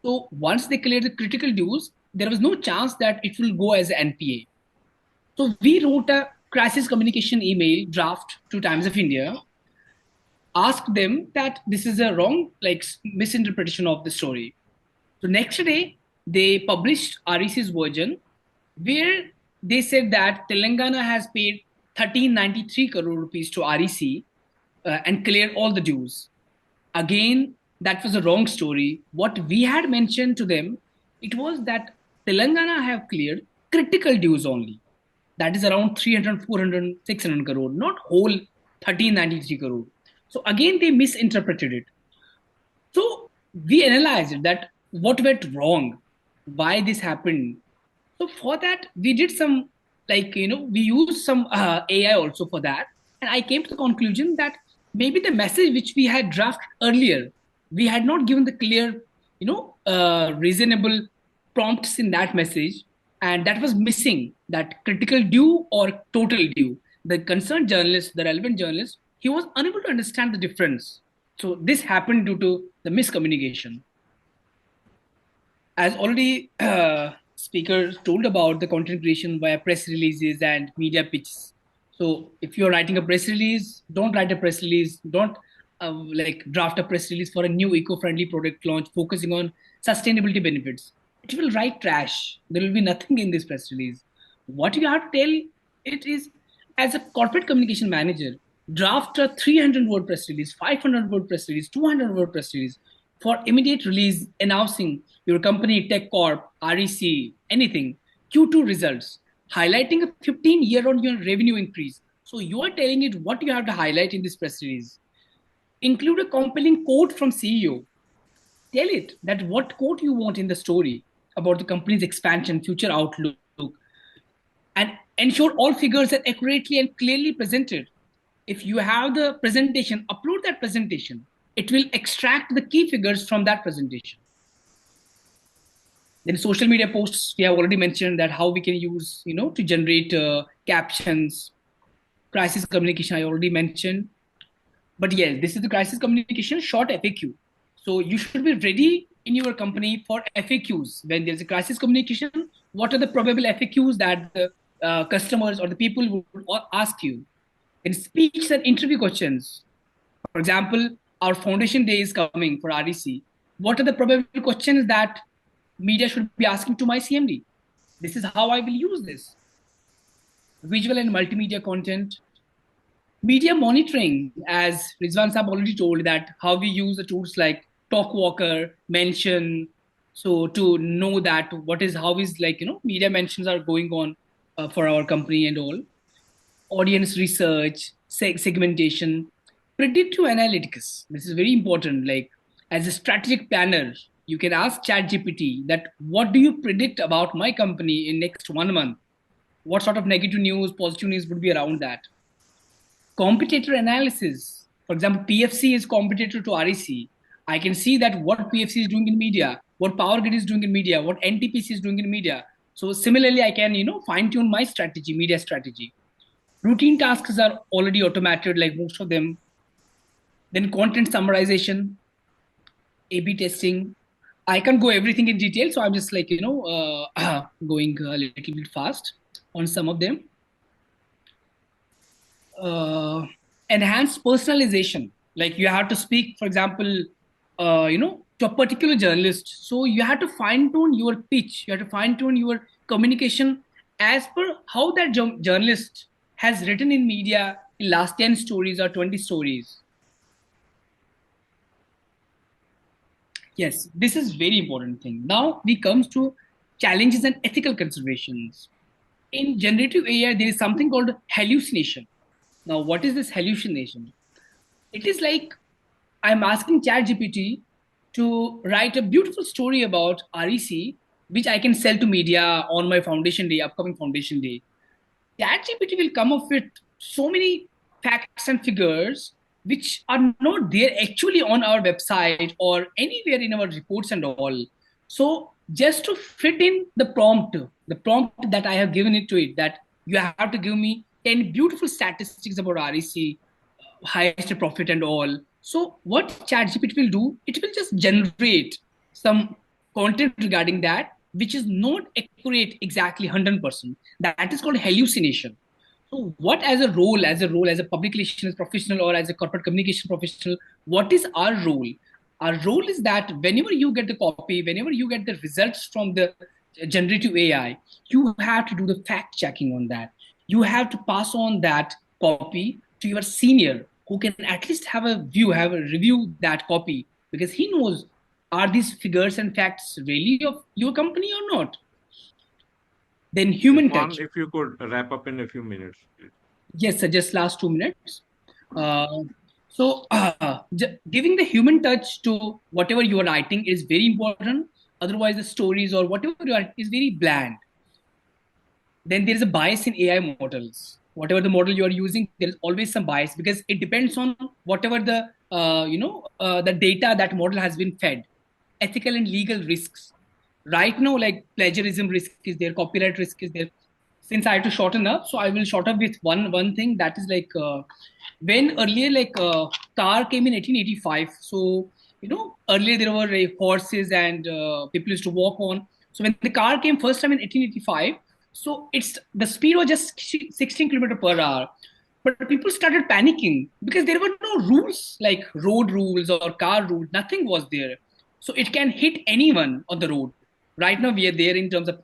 So once they cleared the critical dues, there was no chance that it will go as NPA. So we wrote a crisis communication email draft to Times of India, asked them that this is a wrong, misinterpretation of the story. So next day, they published REC's version where they said that Telangana has paid 1393 crore rupees to REC and cleared all the dues. Again, that was a wrong story. What we had mentioned to them, it was that Telangana have cleared critical dues only. That is around 300, 400, 600 crore, not whole 1393 crore. So again, they misinterpreted it. So we analyzed that what went wrong, why this happened. So for that, we did some, we used some AI also for that. And I came to the conclusion that maybe the message which we had drafted earlier, we had not given the clear, reasonable prompts in that message. And that was missing, that critical due or total due. The concerned journalist, the relevant journalist, he was unable to understand the difference. So this happened due to the miscommunication. As already speaker told about the content creation via press releases and media pitches. So if you're writing a press release, don't write a press release. Don't draft a press release for a new eco-friendly product launch focusing on sustainability benefits. It will write trash. There will be nothing in this press release. What you have to tell it is, as a corporate communication manager, draft a 300-word press release, 500-word press release, 200-word press release for immediate release announcing your company, Tech Corp, REC, anything, Q2 results, highlighting a 15 year-on-year revenue increase. So you are telling it what you have to highlight in this press release. Include a compelling quote from CEO. Tell it that what quote you want in the story about the company's expansion, future outlook, and ensure all figures are accurately and clearly presented. If you have the presentation, upload that presentation. It will extract the key figures from that presentation. Then social media posts, we have already mentioned that how we can use, to generate captions. Crisis communication, I already mentioned. But yes, this is the crisis communication short FAQ. So you should be ready in your company for FAQs. When there's a crisis communication, what are the probable FAQs that the customers or the people would ask you? In speech and interview questions, for example, our foundation day is coming for REC. What are the probable questions that media should be asking to my CMD? This is how I will use this. Visual and multimedia content. Media monitoring, as Rizwan Saab already told, that how we use the tools like Talkwalker, Mention, so to know that what is, how is like, media mentions are going on for our company and all. Audience research, segmentation, predictive analytics. This is very important. Like as a strategic planner, you can ask ChatGPT that what do you predict about my company in next 1 month? What sort of negative news, positive news would be around that? Competitor analysis. For example, PFC is competitor to REC. I can see that what PFC is doing in media, what Power Grid is doing in media, what NTPC is doing in media. So similarly, I can fine tune my strategy, media strategy. Routine tasks are already automated, like most of them. Then content summarization, A/B testing. I can't go everything in detail, so I'm just like going a little bit fast on some of them. Enhanced personalization. Like you have to speak, for example, to a particular journalist. So you have to fine tune your pitch. You have to fine tune your communication as per how that journalist has written in media in last 10 stories or 20 stories. Yes, this is very important thing. Now we comes to challenges and ethical considerations. In generative AI, there is something called hallucination. Now, what is this hallucination? It is like I'm asking ChatGPT to write a beautiful story about REC, which I can sell to media on my foundation day, upcoming foundation day. ChatGPT will come up with so many facts and figures which are not there actually on our website or anywhere in our reports and all. So just to fit in the prompt that I have given it to it, that you have to give me 10 beautiful statistics about REC, highest profit and all. So what ChatGPT will do, it will just generate some content regarding that, which is not accurate exactly 100%. That is called hallucination. So what as a role, as a public relations professional or as a corporate communication professional, what is our role? Our role is that whenever you get the copy, whenever you get the results from the generative AI, you have to do the fact checking on that. You have to pass on that copy to your senior who can at least have a view, have a review that copy, because he knows, are these figures and facts really of your company or not? Then human Irfan, touch. if you could wrap up in a few minutes, please. Yes, sir, just last 2 minutes. Giving the human touch to whatever you are writing is very important. Otherwise, the stories or whatever you are is very bland. Then there is a bias in AI models. Whatever the model you are using, there is always some bias because it depends on whatever the data that model has been fed. Ethical and legal risks. Right now, like plagiarism risk is there, copyright risk is there. Since I have to shorten up, so I will short up with one thing that is like when earlier car came in 1885. So earlier there were horses and people used to walk on. So when the car came first time in 1885, so it's the speed was just 16 kilometer per hour. But people started panicking because there were no rules like road rules or car rules. Nothing was there. So it can hit anyone on the road. Right now, we are there in terms of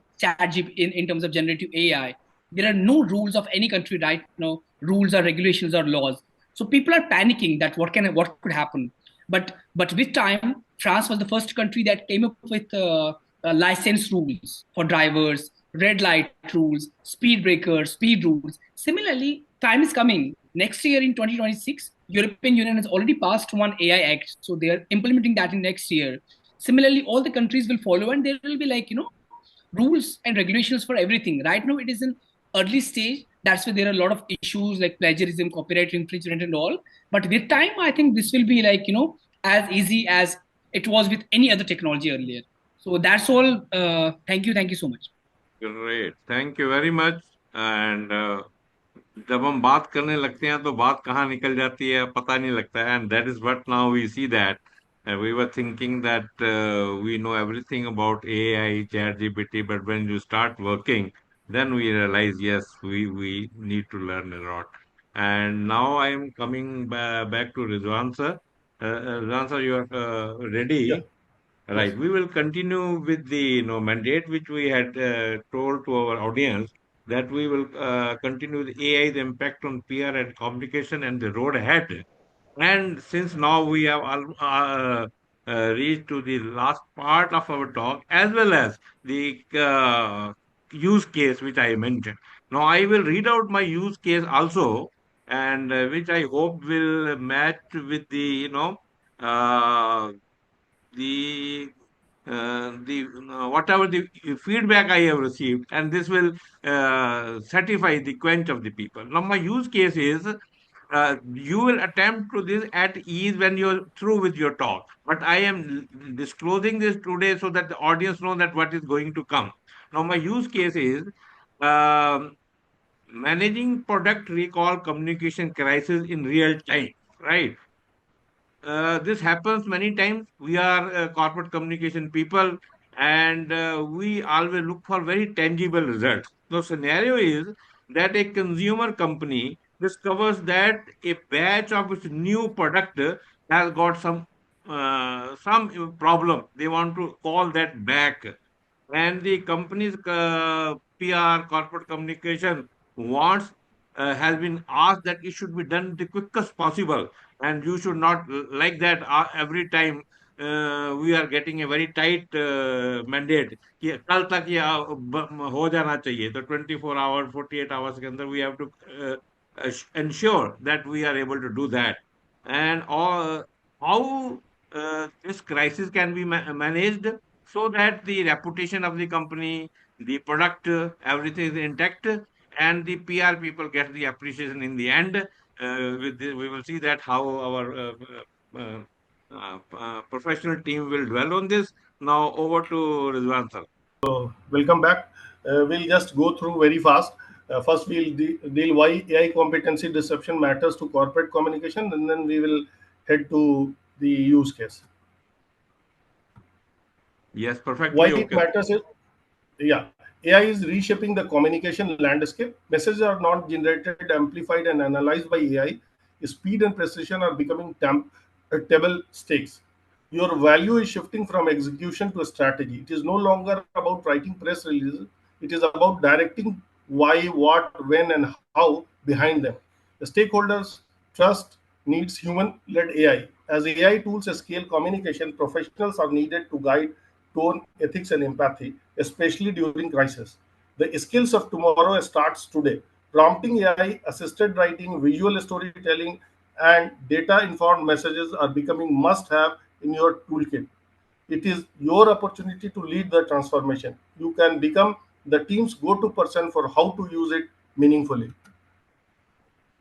in terms of generative AI. There are no rules of any country right now, rules or regulations or laws. So people are panicking that what could happen. But with time, France was the first country that came up with license rules for drivers, red light rules, speed breakers, speed rules. Similarly, time is coming. Next year in 2026, European Union has already passed one AI Act, so they are implementing that in next year. Similarly, all the countries will follow, and there will be rules and regulations for everything. Right now, it is in early stage. That's why there are a lot of issues like plagiarism, copyright infringement, and all. But with time, I think this will be as easy as it was with any other technology earlier. So that's all. Thank you so much. Great. Thank you very much. And जब हम बात करने लगते हैं तो बात कहाँ निकल जाती है पता नहीं लगता है, and that is what now we see that We were thinking that we know everything about AI, ChatGPT, but when you start working, then we realize, yes, we need to learn a lot. And now I am coming back to Rizwan sir. Rizwan sir, you are Yeah. ready? Yes. Right. We will continue with the mandate which we had told to our audience that we will continue the AI's impact on PR and communication and the road ahead. And since now we have reached to the last part of our talk, as well as the use case which I mentioned. Now I will read out my use case also, and which I hope will match with the uh, the whatever the feedback I have received, and this will satisfy the quench of the people. Now my use case is you will attempt to this at ease when you're through with your talk. But I am disclosing this today so that the audience know that what is going to come. Now, my use case is um, managing product recall communication crisis in real time. Right. This happens many times. We are corporate communication people, and we always look for very tangible results. The scenario is that a consumer company discovers that a batch of its new product has got some problem. They want to call that back, and the company's PR, corporate communication, wants has been asked that it should be done the quickest possible, and you should not like that every time. We are getting a very tight mandate कि कल तक ये हो जाना चाहिए, तो 24 hours 48 hours के अंदर we have to ensure that we are able to do that. And how this crisis can be managed so that the reputation of the company, the product, everything is intact, and the PR people get the appreciation in the end. With this, we will see that how our professional team will dwell on this. Now over to Rizwan sir. Welcome back. We'll just go through very fast. First, we'll deal why AI competency disruption matters to corporate communication, and then we will head to the use case. Yes, Why perfectly it okay. matters is, yeah, AI is reshaping the communication landscape. Messages are not generated, amplified, and analyzed by AI. Speed and precision are becoming table stakes. Your value is shifting from execution to strategy. It is no longer about writing press releases. It is about directing why, what, when, and how behind them. The stakeholders trust needs human-led AI. As AI tools scale communication, professionals are needed to guide tone, ethics, and empathy, especially during crisis. The skills of tomorrow starts today. Prompting AI, assisted writing, visual storytelling, and data-informed messages are becoming must-have in your toolkit. It is your opportunity to lead the transformation. You can become the team's go-to person for how to use it meaningfully.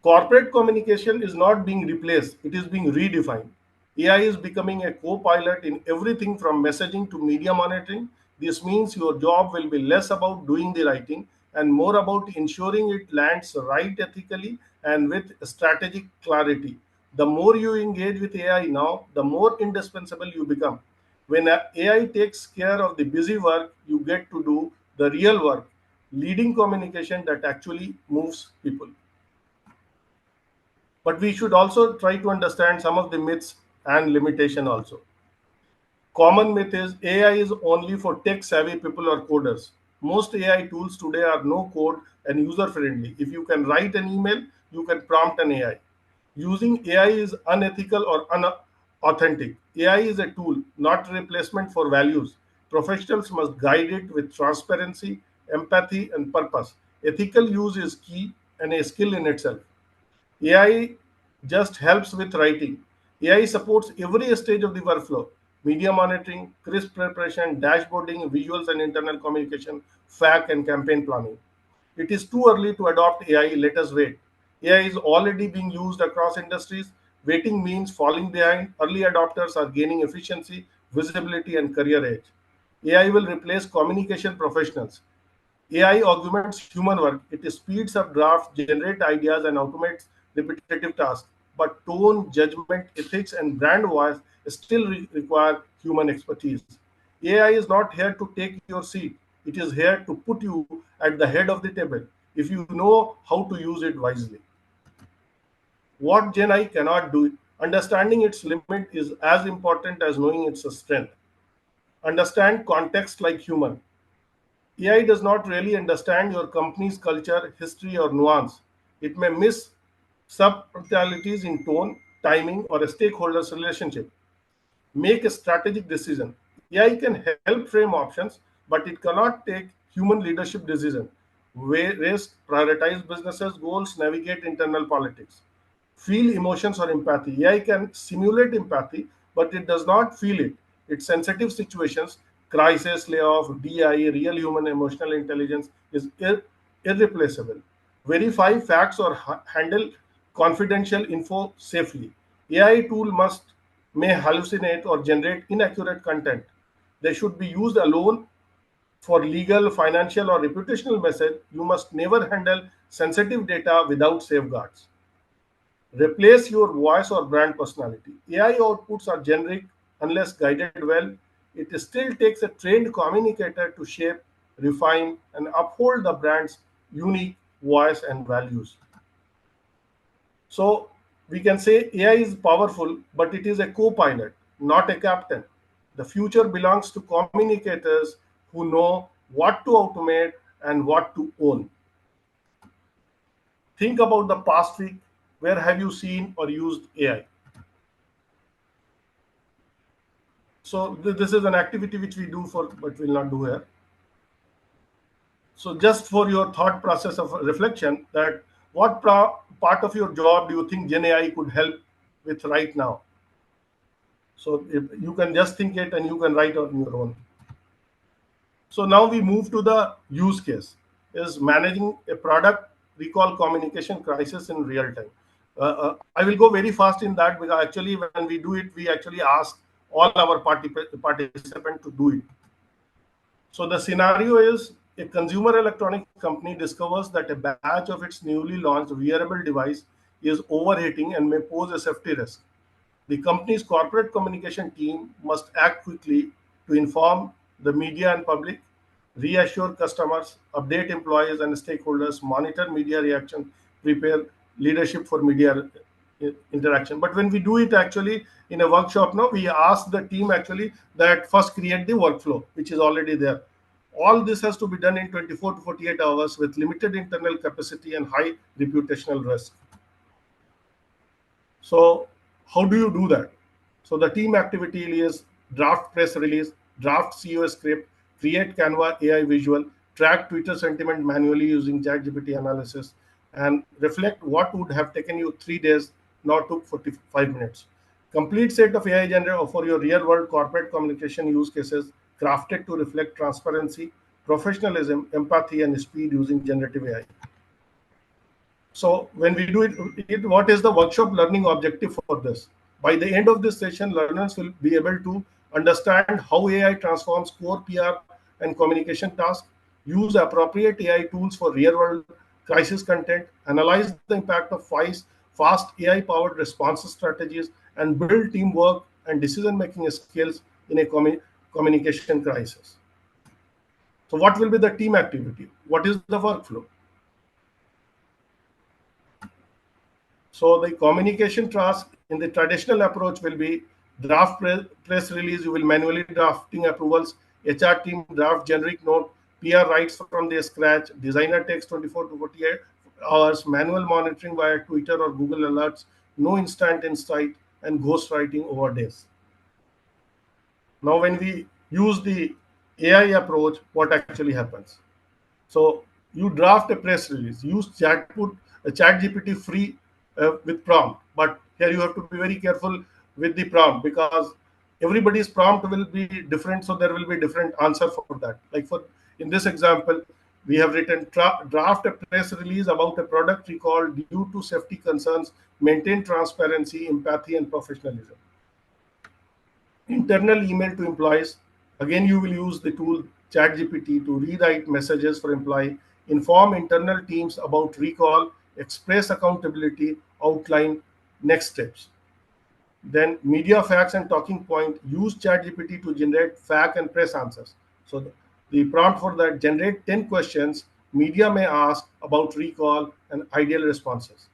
Corporate communication is not being replaced, it is being redefined. AI is becoming a co pilot in everything from messaging to media monitoring. This means your job will be less about doing the writing and more about ensuring it lands right ethically and with strategic clarity. The more you engage with AI now, the more indispensable you become. When AI takes care of the busy work, you get to do the real work, leading communication that actually moves people. But we should also try to understand some of the myths and limitation also. Common myth is AI is only for tech savvy people or coders. Most AI tools today are no code and user friendly. If you can write an email, you can prompt an AI. Using AI is unethical or unauthentic. AI is a tool, not a replacement for values. Professionals must guide it with transparency, empathy, and purpose. Ethical use is key and a skill in itself. AI just helps with writing. AI supports every stage of the workflow: media monitoring, crisp preparation, dashboarding, visuals and internal communication, FAQ, and campaign planning. It is too early to adopt AI. Let us wait. AI is already being used across industries. Waiting means falling behind. Early adopters are gaining efficiency, visibility, and career edge. AI will replace communication professionals. AI augments human work. It speeds up drafts, generates ideas, and automates repetitive tasks. But tone, judgment, ethics, and brand voice still require human expertise. AI is not here to take your seat. It is here to put you at the head of the table if you know how to use it wisely. What Gen I cannot do, understanding its limit is as important as knowing its strength. Understand context like human. AI does not really understand your company's culture, history, or nuance. It may miss subtleties in tone, timing, or a stakeholder's relationship. Make a strategic decision. AI can help frame options, but it cannot take human leadership decision. Raise, prioritize businesses goals, navigate internal politics. Feel emotions or empathy. AI can simulate empathy, but it does not feel it. Its sensitive situations, crisis, layoff, DI, real human emotional intelligence is irreplaceable. Verify facts or handle confidential info safely. AI tool must may hallucinate or generate inaccurate content. They should be used alone for legal, financial, or reputational message. You must never handle sensitive data without safeguards. Replace your voice or brand personality. AI outputs are generic unless guided well. It still takes a trained communicator to shape, refine, and uphold the brand's unique voice and values. So we can say AI is powerful, but it is a co pilot, not a captain. The future belongs to communicators who know what to automate and what to own. Think about the past week. Where have you seen or used AI? So this is an activity which we do for, but we'll not do here. So just for your thought process of reflection, that what part of your job do you think Gen AI could help with right now? So if you can just think it and you can write on your own. So now we move to the use case is managing a product recall communication crisis in real time. I will go very fast in that because actually when we do it, we actually ask all our participants to do it. So the scenario is a consumer electronics company discovers that a batch of its newly launched wearable device is overheating and may pose a safety risk. The company's corporate communication team must act quickly to inform the media and public, reassure customers, update employees and stakeholders, monitor media reaction, prepare leadership for media interaction. But when we do it actually in a workshop now, we ask the team actually that first create the workflow, which is already there. All this has to be done in 24 to 48 hours with limited internal capacity and high reputational risk. So how do you do that? So the team activity is draft press release, draft CEO script, create Canva AI visual, track Twitter sentiment manually using ChatGPT analysis, and reflect what would have taken you 3 days, now took 45 minutes. Complete set of AI generator for your real world corporate communication use cases crafted to reflect transparency, professionalism, empathy, and speed using generative AI. So when we do it, what is the workshop learning objective for this? By the end of this session, learners will be able to understand how AI transforms core PR and communication tasks, use appropriate AI tools for real-world crisis content, analyze the impact of fast AI-powered response strategies, and build teamwork and decision-making skills in a communication crisis. So what will be the team activity? What is the workflow? So the communication task in the traditional approach will be draft press release. You will manually drafting approvals. HR team draft generic note. PR writes from the scratch. Designer takes 24 to 48 hours. Manual monitoring via Twitter or Google alerts. No instant insight and ghost writing over days. Now when we use the AI approach, what actually happens? So you draft a press release. Use ChatGPT free with prompt, but here you have to be very careful with the prompt because everybody's prompt will be different, so there will be different answer for that. Like for in this example, we have written draft a press release about a product recall due to safety concerns, maintain transparency, empathy, and professionalism. Internal email to employees. Again, you will use the tool ChatGPT to rewrite messages for employee, inform internal teams about recall, express accountability, outline next steps. Then media facts and talking point, use ChatGPT to generate fact and press answers. So the prompt for that, generate 10 questions media may ask about recall and ideal responses.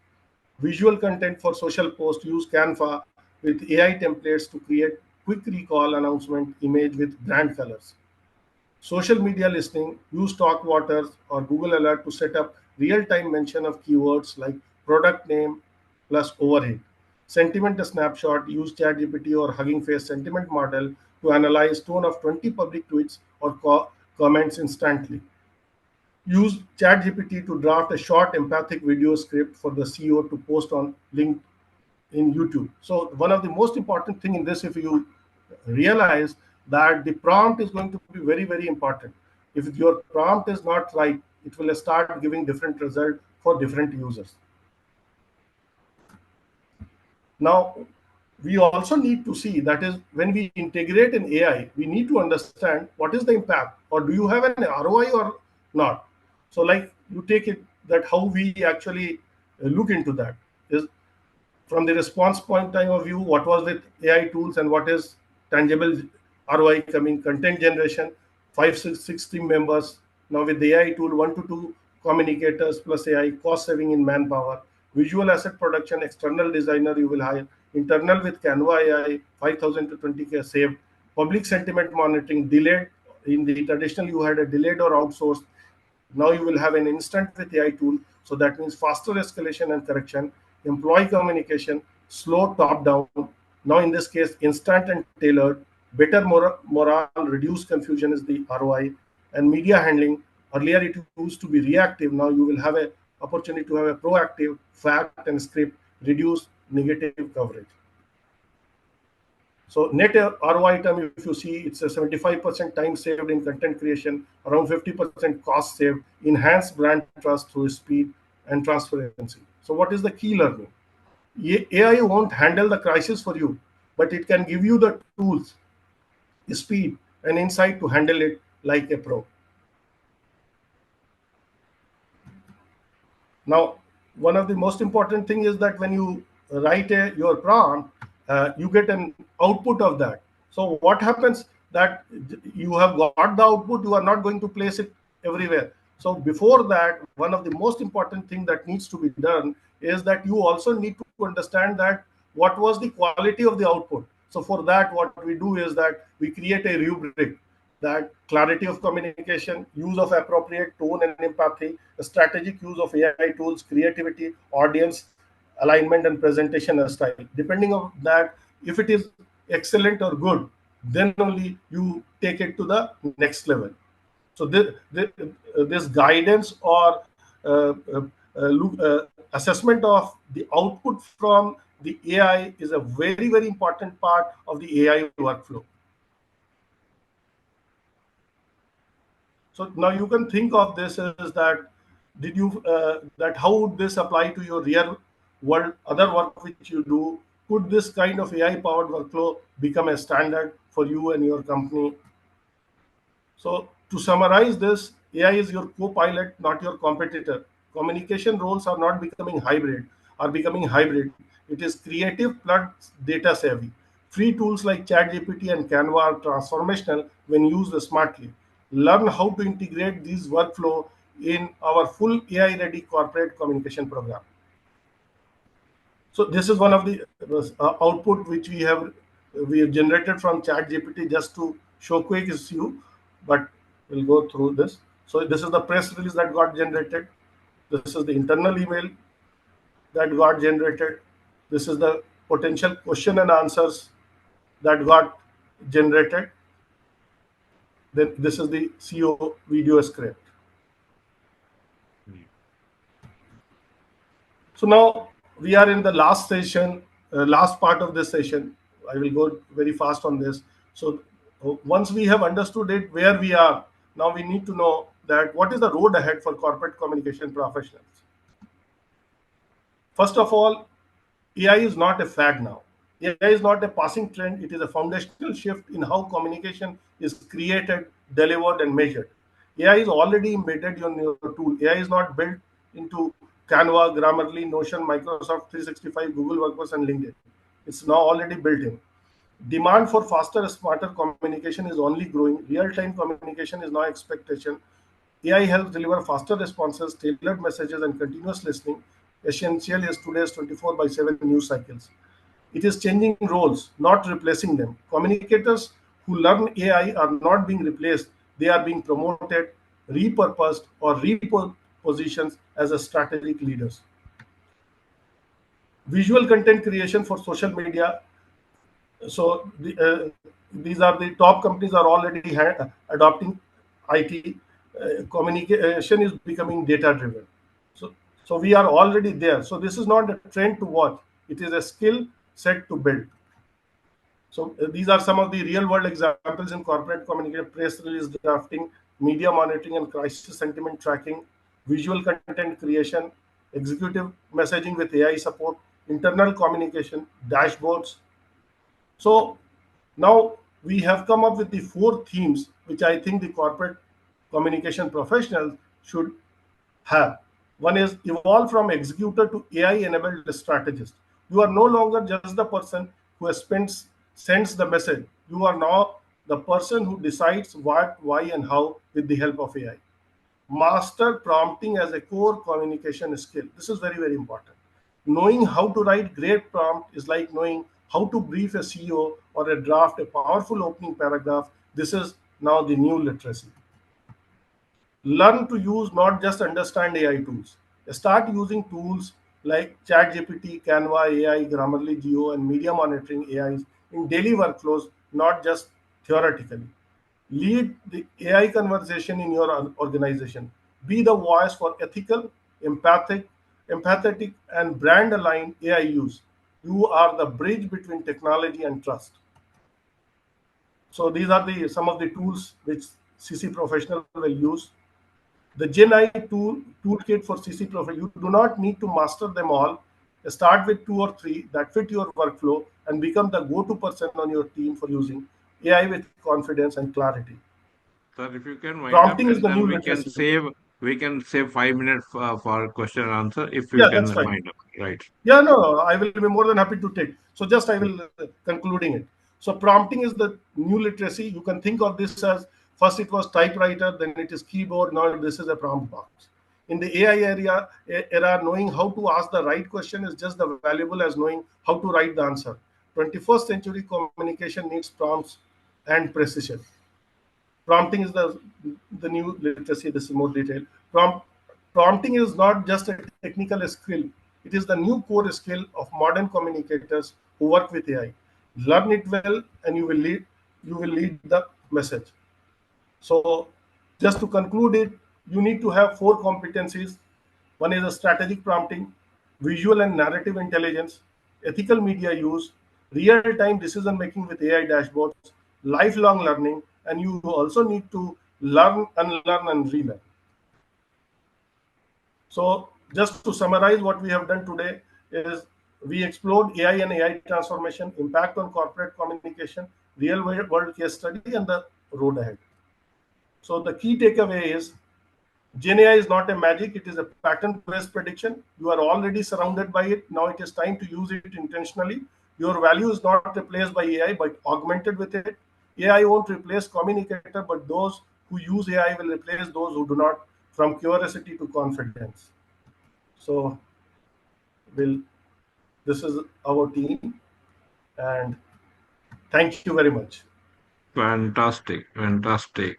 Visual content for social post, use Canva with AI templates to create quick recall announcement image with brand colors. Social media listening, use Talk Waters or Google Alert to set up real-time mention of keywords like product name plus overhead. Sentiment snapshot, use ChatGPT or Hugging Face sentiment model to analyze tone of 20 public tweets or comments instantly. Use ChatGPT to draft a short empathic video script for the CEO to post on LinkedIn in YouTube. So one of the most important thing in this, if you realize that the prompt is going to be very, very important. If your prompt is not right, it will start giving different result for different users. Now, we also need to see, that is, when we integrate an AI, we need to understand what is the impact, or do you have an ROI or not. So like you take it that how we actually look into that is from the response point time of view, what was with AI tools and what is tangible ROI coming, content generation, six team members. Now with the AI tool, 1 to 2 communicators plus AI, cost saving in manpower, visual asset production, external designer you will hire, internal with Canva AI, 5,000 to 20K saved, public sentiment monitoring, delayed, in the traditional you had a delayed or outsourced, now you will have an instant with AI tool. So that means faster escalation and correction, employee communication, slow top down. Now in this case, instant and tailored, better morale, reduce confusion is the ROI. And media handling, earlier it used to be reactive. Now you will have a opportunity to have a proactive fact and script, reduce negative coverage. So net ROI term, if you see, it's a 75% time saved in content creation, around 50% cost saved, enhanced brand trust through speed and transparency. So what is the key learning? AI won't handle the crisis for you, but it can give you the tools, speed, and insight to handle it like a pro. Now, one of the most important thing is that when you write your prompt, you get an output of that. So what happens that you have got the output, you are not going to place it everywhere. So before that, one of the most important thing that needs to be done is that you also need to understand that what was the quality of the output. So for that, what we do is that we create a rubric, that clarity of communication, use of appropriate tone and empathy, the strategic use of AI tools, creativity, audience alignment, and presentation style. Depending on that, if it is excellent or good, then only you take it to the next level. So this guidance or assessment of the output from the AI is a very, very important part of the AI workflow. So now you can think of this as that, did you that how would this apply to your real world other work which you do? Could this kind of AI powered workflow become a standard for you and your company? So to summarize this, AI is your co-pilot, not your competitor. Communication roles are becoming hybrid. It is creative plus data savvy. Free tools like ChatGPT and Canva are transformational when used smartly. Learn how to integrate these workflow in our full AI-ready corporate communication program. So this is one of the output which we have generated from ChatGPT, just to show quick issue, but we'll go through this. So this is the press release that got generated. This is the internal email that got generated. This is the potential question and answers that got generated. Then this is the CEO video script. So now we are in the last session, last part of this session. I will go very fast on this. So once we have understood it, where we are, now we need to know that what is the road ahead for corporate communication professionals. First of all, AI is not a fad now. AI is not a passing trend. It is a foundational shift in how communication is created, delivered, and measured. AI is already embedded in your tool. AI is not built into Canva, Grammarly, Notion, Microsoft 365, Google Workforce, and LinkedIn. It's now already built in. Demand for faster, smarter communication is only growing. Real-time communication is now expectation. AI helps deliver faster responses, tailored messages, and continuous listening. Essential is today's 24 by 7 news cycles. It is changing roles, not replacing them. Communicators who learn AI are not being replaced, they are being promoted, repurposed, or repositioned as a strategic leaders. Visual content creation for social media. So these are the top companies are already adopting IT. Communication is becoming data driven. So, so we are already there. So this is not a trend to watch. It is a skill set to build. So these are some of the real world examples in corporate communication: press release drafting, media monitoring and crisis sentiment tracking, visual content creation, executive messaging with AI support, internal communication, dashboards. So now we have come up with the four themes which I think the corporate communication professionals should have. One is evolve from executor to AI enabled strategist. You are no longer just the person who sends the message. You are now the person who decides what, why, and how with the help of AI. Master prompting as a core communication skill. This is very, very important. Knowing how to write great prompt is like knowing how to brief a CEO or a draft a powerful opening paragraph. This is now the new literacy. Learn to use, not just understand AI tools. Start using tools like ChatGPT, Canva AI, Grammarly Geo, and media monitoring AIs in daily workflows, not just theoretically. Lead the AI conversation in your organization. Be the voice for ethical, empathetic, and brand aligned AI use. You are the bridge between technology and trust. So these are the some of the tools which CC professional will use. The Gen I toolkit for CC Profile, you do not need to master them all. Start with two or three that fit your workflow and become the go-to person on your team for using AI with confidence and clarity. Sir, if you can wind up, Prompting is and the then new literacy. we can save 5 minutes for question and answer if you Yeah, can that's fine. wind up. Right. Yeah, no, I will be more than happy to take. So just I will concluding it. So prompting is the new literacy. You can think of this as first it was typewriter, then it is keyboard. Now this is a prompt box. In the AI era, knowing how to ask the right question is just as valuable as knowing how to write the answer. 21st century communication needs prompts and precision. Prompting is the new literacy. This is more detailed. Prompting is not just a technical skill. It is the new core skill of modern communicators who work with AI. Learn it well, and you will lead the message. So, just to conclude it, you need to have four competencies. One is a strategic prompting, visual and narrative intelligence, ethical media use, real-time decision making with AI dashboards, lifelong learning, and you also need to learn, unlearn, and relearn. So, just to summarize what we have done today is we explored AI and AI transformation, impact on corporate communication, real world case study, and the road ahead. So the key takeaway is Gen AI is not a magic, it is a pattern-based prediction. You are already surrounded by it. Now it is time to use it intentionally. Your value is not replaced by AI, but augmented with it. AI won't replace communicator, but those who use AI will replace those who do not, from curiosity to confidence. So will this is our team, and thank you very much. Fantastic. Fantastic.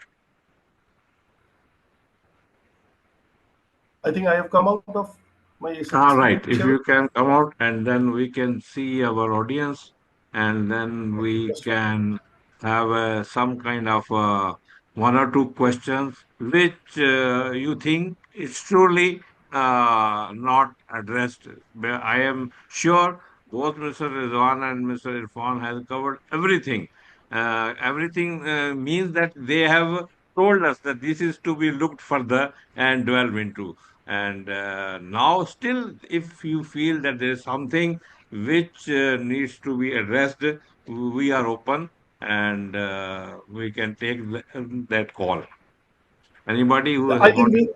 I think I have come out of my All right. script If here. you can come out, and then we can see our audience, and then we Just one. can have some kind of one or two questions which you think is truly not addressed. But I am sure both Mr. Rizwan and Mr. Irfan has covered everything. Everything means that they have told us that this is to be looked further and delve into. And now, still, if you feel that there is something which needs to be addressed, we are open and we can take that call. Anybody who has I got think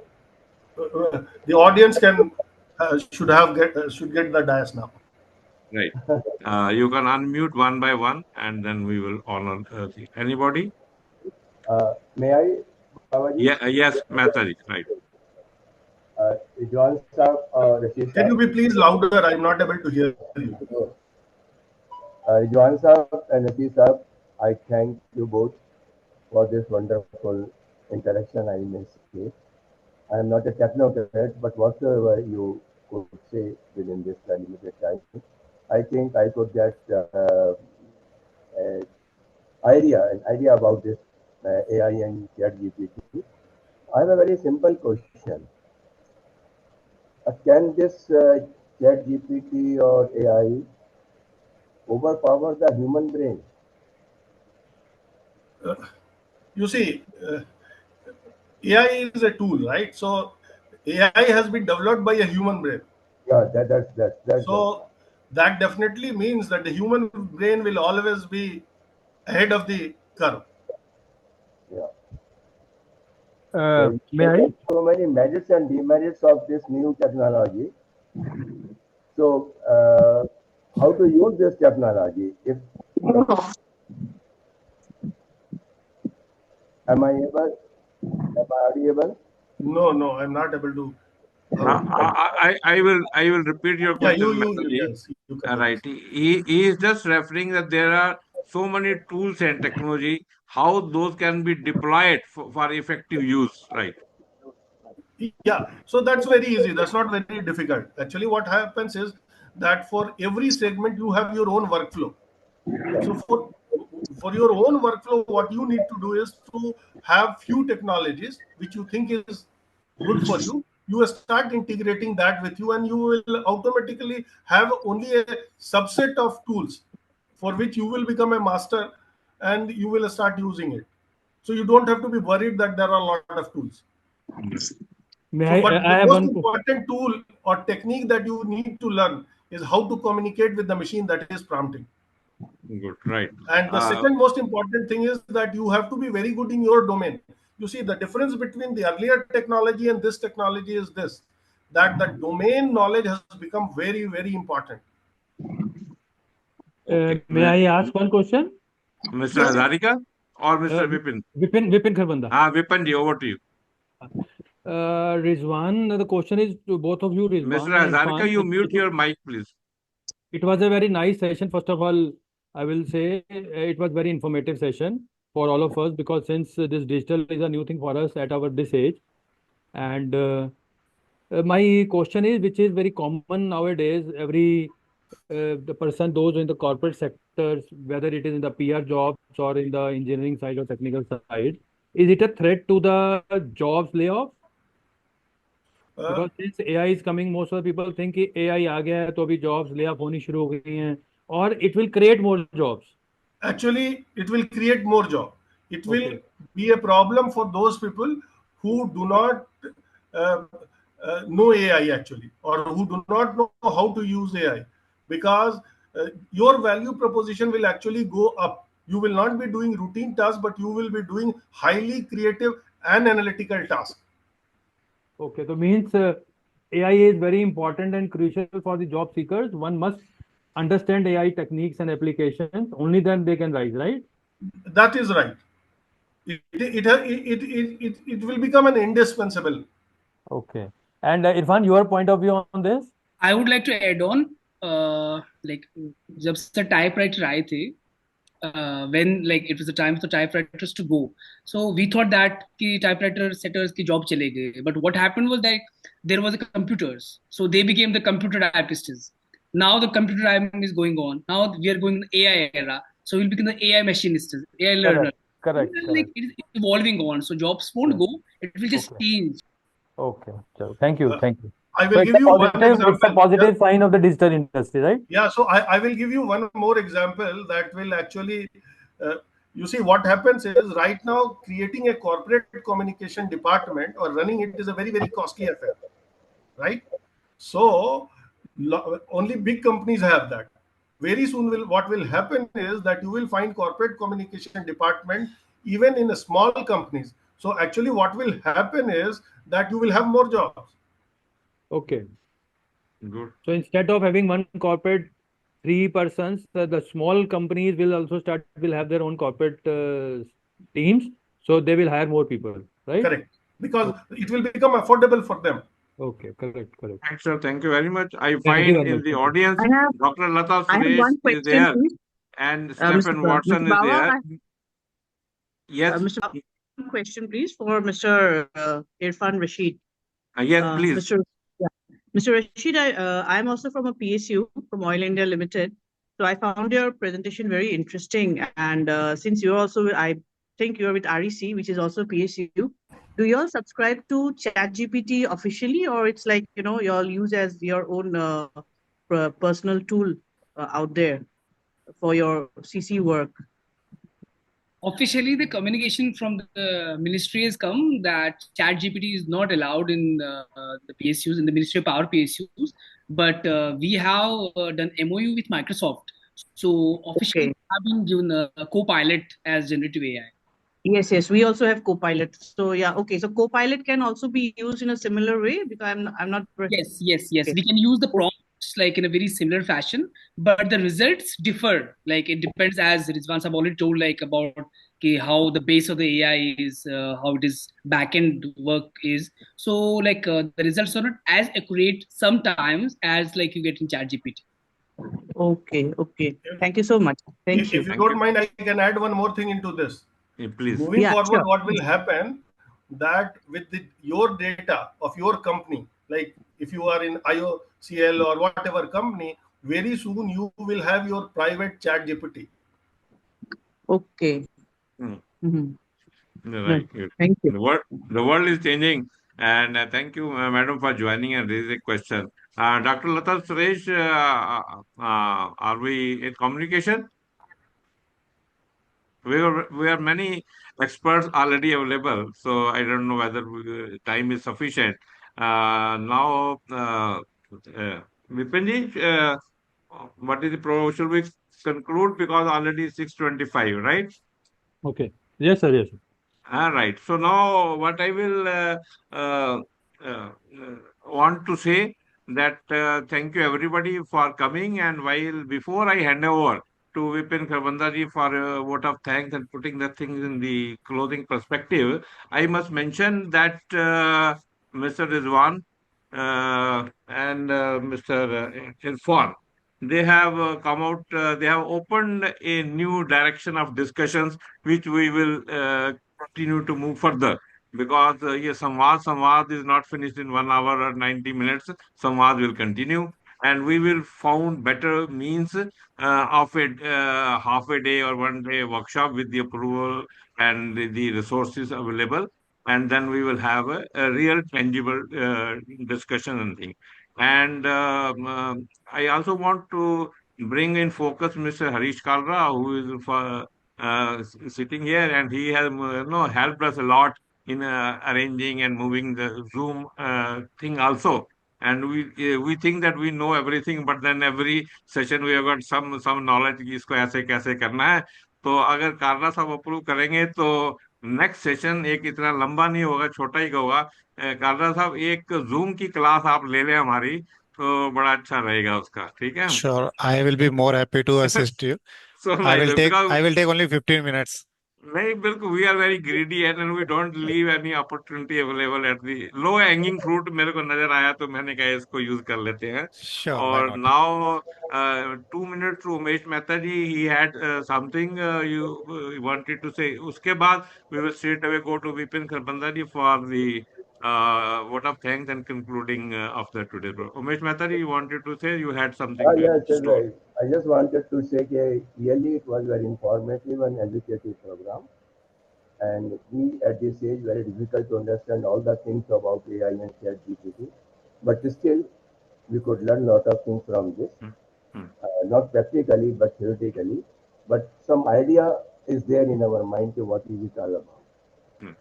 the audience can should get the dice now. Right. You can unmute one by one, and then we will honor anybody. May I, Babaji? Yeah, yes, Mataji, right. Rizwan Saab, Rashid Can you Saab. be please louder? I'm not able to hear you. Rizwan Saab and Rashid Saab, I thank you both for this wonderful interaction, I may say. I am not a technocrat, but whatsoever you could say within this limited time, I think I could get an idea about this AI and ChatGPT. I have a very simple question. Can this ChatGPT or AI overpower the human brain? You see, AI is a tool, right? So AI has been developed by a human brain. Yeah, that's the So that definitely means that the human brain will always be ahead of the curve. yeah. So May there I? are so many merits and demerits of this new technology. So how to use this technology? If am I able? Am I audible? No, I'm not able to. I will repeat your Yeah, question, Mataji. yes, you continue. Right. He is just referring that there are so many tools and technology, how those can be deployed for effective use, right? Yeah, so that's very easy. That's not very difficult. Actually, what happens is that for every segment you have your own workflow. So for your own workflow, what you need to do is to have few technologies which you think is good for you. You will start integrating that with you, and you will automatically have only a subset of tools for which you will become a master, and you will start using it. So you don't have to be worried that there are a lot of tools. May So, but I the have most one. important tool or technique that you need to learn is how to communicate with the machine that is prompting. Good, right. And the second most important thing is that you have to be very good in your domain. You see, the difference between the earlier technology and this technology is this, that the domain knowledge has become very, very important. Okay. May I ask one question? Mr. Yes, Hazarika or Mr. Vipin? Vipin Kharbanda. Vipin, over to you. Rizwan, the question is to both of you, Mr. Rizwan and Hazarika, Irfan. you mute your mic, please. It was a very nice session. First of all, I will say it was very informative session for all of us because since this digital is a new thing for us at our this age, and my question is, which is very common nowadays, the person, those in the corporate sectors, whether it is in the PR jobs or in the engineering side or technical side, is it a threat to the jobs layoff? uh, Because since AI is coming, most of the people think कि AI आ गया है तो अभी jobs layoff होनी शुरू हो गई हैं, or it will create more jobs. actually, it will create more job. It will Okay. be a problem for those people who do not uh, know AI actually, or who do not know how to use AI, because your value proposition will actually go up. You will not be doing routine tasks, but you will be doing highly creative and analytical tasks. Okay. So means AI is very important and crucial for the job seekers. One must understand AI techniques and applications. Only then they can rise, right? That is right. It will become an indispensable. Okay. And Irfan, your point of view on this? I would like to add on, like जब से typewriter आए थे, when like it was the time for the typewriters to go, so we thought that ki typewriter setters ki job चले गए, but what happened was that there was a computers, so they became the computer typists. Now the computer typing is going on. Now we are going AI era, so we'll become the AI machinists, AI learner. Correct. Correct. Like Correct. it is evolving on, so jobs won't Correct. go, it will just Okay. change. Okay. So thank you. Uh, Thank you. I So will give you one it's a example. Yeah, positive sign of the digital industry, right? yeah. So I will give you one more example that will actually, you see, what happens is right now creating a corporate communication department or running it is a very, very costly affair, right? So only big companies have that. Very soon, what will happen is that you will find corporate communication department even in the small companies. So actually, what will happen is that you will have more jobs. Okay. Good. So instead of having one corporate three persons, the small companies will also will have their own corporate teams, so they will hire more people, right? Correct. Because it will become affordable for them. Okay, correct, correct. Thanks, sir. Thank you very much. I Thank you find very in much. the Thank you. audience, I have Dr. Lata I have Suresh one is question, there please, and Mr. Stephen Watson is Bawa. there. Yes, Mr. Bawa, one question, please, for Mr. Irfan Rashid. yes, please. Mr. Yeah. Mr. Rashid, I'm also from a PSU, from Oil India Limited. So I found your presentation very interesting. And since you're also, I think you're with REC, which is also PSU, do you all subscribe to ChatGPT officially, or it's like, you all use as your own personal tool out there for your CC work? Officially, the communication from the ministry has come that ChatGPT is not allowed in the PSUs, in the Ministry of Power PSUs. But we have done MOU with Microsoft. So officially, Okay. we have been given a co-pilot as generative AI. Yes. We also have Copilot. So yeah, okay. So Copilot can also be used in a similar way, because I'm not. Yes. Okay. We can use the prompts like in a very similar fashion, but the results differ. Like it depends, as Rizwan have already told, like about how the base of the AI is, how it is backend work is. So like the results are not as accurate sometimes as like you get in ChatGPT. Okay. Thank you so much. Thank you. If you Thank don't you. mind, I can add one more thing into this. Please. Moving Yeah, forward, sure. what will happen, that with your data of your company, like if you are in IOCL or whatever company, very soon you will have your private chat GPT. Okay. Hmm. Mhm. No, Right. Good. thank you. The world is changing, and thank you, madam, for joining and raising a question. Dr. Lata Suresh, are we in communication? We are many experts already available, so I don't know whether time is sufficient. Now, Vipinji, what is the pro? Should we conclude because already 6:25, right? Okay. Yes, sir. Yes, sir. All right. So now, what I will uh, uh, want to say that thank you everybody for coming. And while before I hand over to Vipin Kharbanda for a vote of thanks and putting the things in the closing perspective, I must mention that Mr. Rizwan and Mr. Irfan, they have come out. They have opened a new direction of discussions which we will continue to move further because yes, Samvad is not finished in 1 hour or 90 minutes. Samvad will continue, and we will found better means of a half a day or 1 day workshop with the approval and the resources available, and then we will have a real tangible discussion and thing. And I also want to bring in focus Mr. Harish Kalra, who is for sitting here, and he has helped us a lot in arranging and moving the Zoom thing also. And we think that we know everything, but then every session we have got some knowledge कि इसको ऐसे कैसे करना है. तो अगर कारला साहब approve करेंगे तो नेक्स्ट सेशन एक इतना लंबा नहीं होगा, छोटा ही होगा. कारला साहब एक जूम की क्लास आप ले लें हमारी, तो बड़ा अच्छा रहेगा उसका. ठीक है. Sure, I will be more happy to assist you. So I nice will take because I will take only 15 minutes. नहीं बिल्कुल we are very greedy and we don't leave any opportunity available at the low hanging fruit मेरे को नजर आया तो मैंने कहा इसको यूज कर लेते हैं. Sure, why और not? Now 2 minutes to Umesh Mehta ji ही had something you wanted to say. उसके बाद we will straight away go to Vipin Kharbanda ji for the vote of thanks and concluding of the today program. Umesh Mehta ji, you wanted to say you had something to Yes, sir, store. right. I just wanted to say that really it was very informative and educative program. And we at this age very difficult to understand all the things about AI and ChatGPT. But still, we could learn a lot of things from this. Hmm. Hmm. Not practically, but theoretically. But some idea is there in our mind to what is it all about.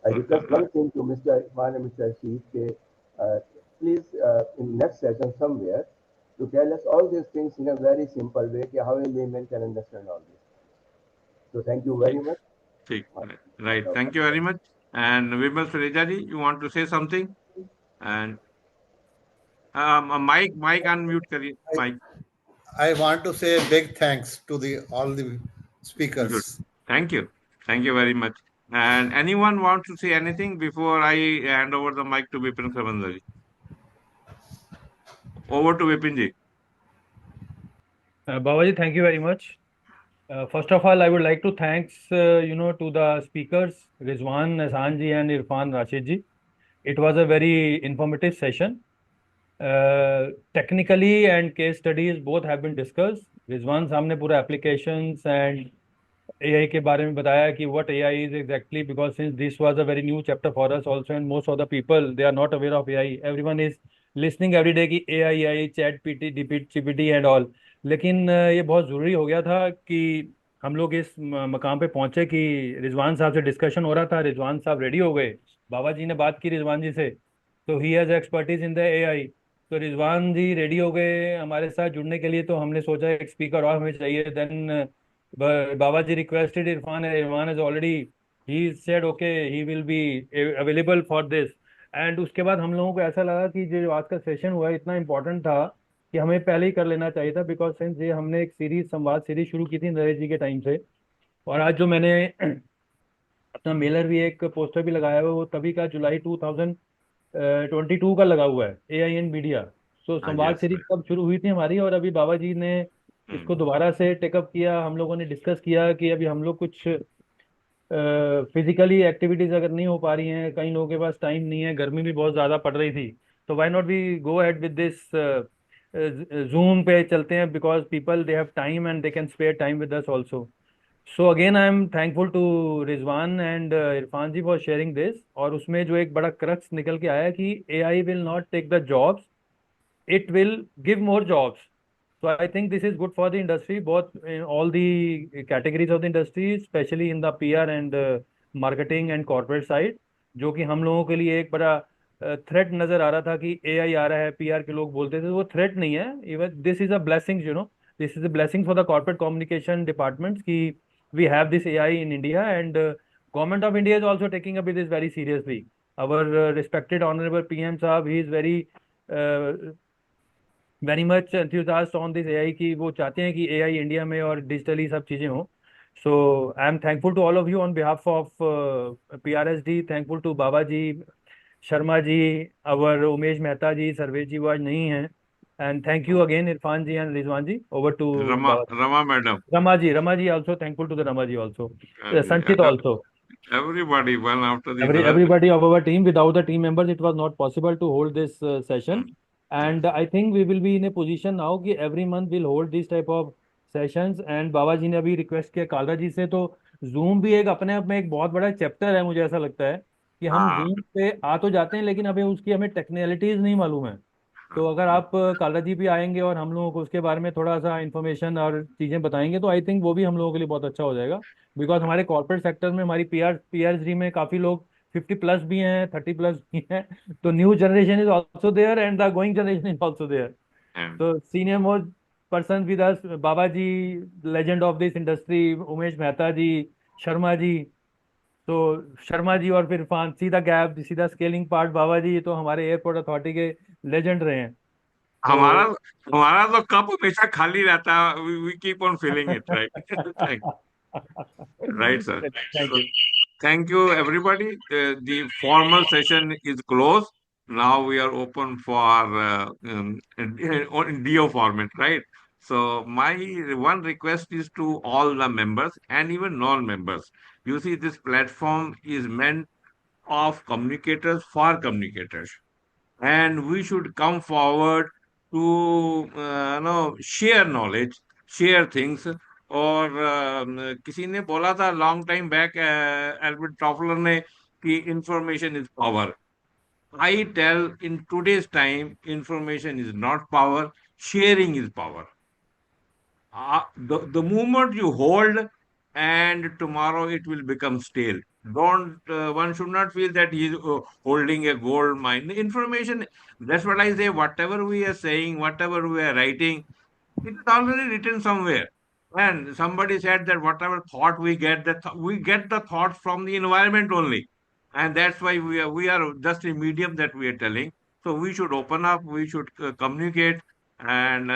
I request one thing to Mr. Irfan and Mr. Sheikh, please in next session somewhere to tell us all these things in a very simple way, how a layman can understand all this. So thank you very much. ठीक. Right. Thank you very much. And Vimal Sureja ji, you want to say something? And mic unmute करिए. Mic. I want to say a big thanks to the all the Good. speakers. Thank you. Thank you very much. And anyone wants to say anything before I hand over the mic to Vipin Khavandari? Over to Vipin ji. Babaji, thank you very much. First of all, I would like to thanks to the speakers Rizwan Ahsan ji and Irfan Rashid ji. It was a very informative session. Technically and case studies both have been discussed. Rizwan साहब ने पूरा applications and AI के बारे में बताया कि what AI is exactly, because since this was a very new chapter for us also and most of the people they are not aware of AI. Everyone is listening every day कि AI chat PT GPT and all. लेकिन ये बहुत ज़रूरी हो गया था कि हम लोग इस मकाम पे पहुंचे कि रिजवान साहब से डिस्कशन हो रहा था, रिजवान साहब रेडी हो गए, बाबा जी ने बात की रिजवान जी से, तो he has expertise in the AI। तो रिजवान जी रेडी हो गए हमारे साथ जुड़ने के लिए, तो हमने सोचा एक स्पीकर और हमें चाहिए। Then Babaji requested Irfan, and Irfan has already, he said okay, he will be available for this। And उसके बाद हम लोगों को ऐसा लगा कि जो आज का सेशन हुआ है इतना इम्पोर्टेंट था कि हमें पहले ही कर लेना चाहिए था, बिकॉज सिंस ये हमने एक सीरीज संवाद सीरीज शुरू की थी नरेश जी के टाइम से, और आज जो मैंने अपना मेलर भी एक पोस्टर भी लगाया हुआ है वो तभी का जुलाई 2022 का लगा हुआ है, AI एंड मीडिया। सो संवाद Yes, सीरीज right. कब शुरू हुई थी हमारी, और अभी बाबा जी ने इसको दोबारा से टेकअप किया, हम लोगों ने डिस्कस किया कि अभी हम लोग कुछ फिजिकली एक्टिविटीज अगर नहीं हो पा रही हैं, कई लोगों के पास टाइम नहीं है, गर्मी भी बहुत ज़्यादा पड़ रही थी, तो why not we go ahead with this zoom पे चलते हैं, because people they have time and they can spare time with us also. So again I am thankful to Rizwan and Irfan ji for sharing this. और उसमें जो एक बड़ा crux निकल के आया कि AI will not take the jobs, it will give more jobs. So I think this is good for the industry, both in all the categories of the industry, especially in the PR and marketing and corporate side, जो कि हम लोगों के लिए एक बड़ा threat नजर आ रहा था कि AI आ रहा है, PR के लोग बोलते थे, वो थ्रेट नहीं है, even this is a blessing, this is a blessing for the corporate communication departments कि we have this AI in India, and government of India is also taking up this very seriously. Our respected honorable PM साहब, he is very much enthusiast on this AI की वो चाहते हैं कि AI India में और digitally सब चीज़ें हों। So I am thankful to all of you on behalf of PRSD, thankful to Baba ji, Sharma ji, our Umesh Mehta ji, Sarvesh ji वो आज नहीं हैं, and thank you again Irfan ji and Rizwan ji. Over to Baba Rama madam. Rama ji also thankful to the Rama ji also, And Sanchit also, everybody, one after the other. everybody of our team. Without the team members, it was not possible to hold this session. Yes. And I think we will be in a position now कि every month we'll hold this type of sessions। and बाबा जी ने अभी request किया कालरा जी से, तो zoom भी एक अपने आप में एक बहुत बड़ा चैप्टर है, मुझे ऐसा लगता है कि हम हाँ, जूम पे आ तो जाते हैं लेकिन अभी उसकी हमें टेक्निकलिटीज नहीं मालूम है। तो अगर आप कालरा जी भी आएंगे और हम लोगों को उसके बारे में थोड़ा सा इन्फॉर्मेशन और चीज़ें बताएंगे, तो आई थिंक वो भी हम लोगों के लिए बहुत अच्छा हो जाएगा। बिकॉज हमारे कॉर्पोरेट सेक्टर में हमारी PRSD में काफ़ी लोग 50+ भी हैं, 30+ भी हैं, तो new generation is also there and the going generation is also there. and तो senior most person with us, Baba ji, legend of this industry, Umesh Mehta ji, Sharma ji. तो शर्मा जी और फिर इरफान, सीधा गैप, सीधा स्केलिंग पार्ट बाबा जी, तो हमारे एयरपोर्ट अथॉरिटी के लेजेंड रहे हैं। हमारा तो हमारा तो कप हमेशा खाली रहता है, we keep on filling it, right? Right, sir. Thank So, you. thank you, everybody. The formal session is closed. Now we are open for DO format, right? So my one request is to all the members and even non-members. You see, this platform is meant of communicators for communicators, and we should come forward to share knowledge, share things। और किसी ने बोला था long time back, Albert Toffler ने, कि information is power. I tell in today's time information is not power, sharing is power. The moment you hold, and tomorrow it will become stale. Don't One should not feel that he is holding a gold mine information. That's what I say. Whatever we are saying, whatever we are writing, it is already written somewhere. And somebody said that whatever thought we get, we get the thoughts from the environment only, and that's why we are just a medium that we are telling. So we should open up, we should communicate, and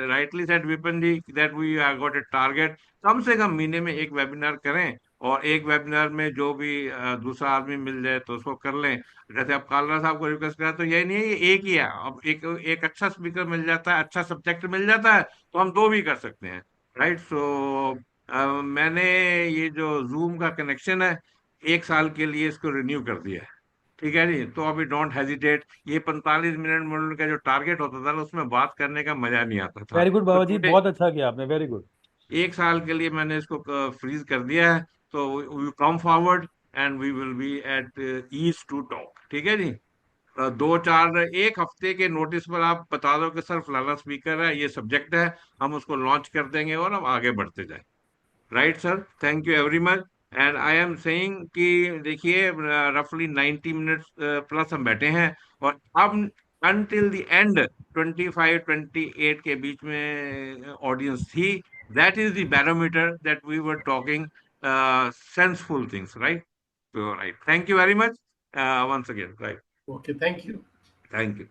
rightly said Vipin ji that we are got a target, कम से कम महीने में एक webinar करें, और एक webinar में जो भी दूसरा आदमी मिल जाए तो उसको कर लें। जैसे अब कालरा साहब को रिक्वेस्ट करा तो यही नहीं है ये एक ही है, अब एक एक अच्छा स्पीकर मिल जाता है, अच्छा सब्जेक्ट मिल जाता है, तो हम दो भी कर सकते हैं, राइट। सो मैंने ये जो जूम का कनेक्शन है, 1 साल के लिए इसको रिन्यू कर दिया है, ठीक है जी। तो अभी डोंट हेजिटेट, ये 45 मिनट का जो टारगेट होता था ना, उसमें बात करने का मजा नहीं आता था। वेरी गुड तो बाबा जी, टुडे बहुत अच्छा किया आपने, वेरी गुड। 1 साल के लिए मैंने इसको फ्रीज कर दिया है, तो we come forward and we will be at ease to talk, ठीक है जी। 1 हफ्ते के नोटिस पर आप बता दो कि सर फलाना स्पीकर है, ये सब्जेक्ट है, हम उसको लॉन्च कर देंगे और हम आगे बढ़ते जाएं। Right sir, thank you every much. And I am saying कि देखिए रफली 90 मिनट्स प्लस हम बैठे हैं, और अब अनटिल द एंड 25-28 के बीच में ऑडियंस थी। That is the barometer that we were talking senseful things, right. तो right, thank you very much once again, right, Okay, thank you. Thank you.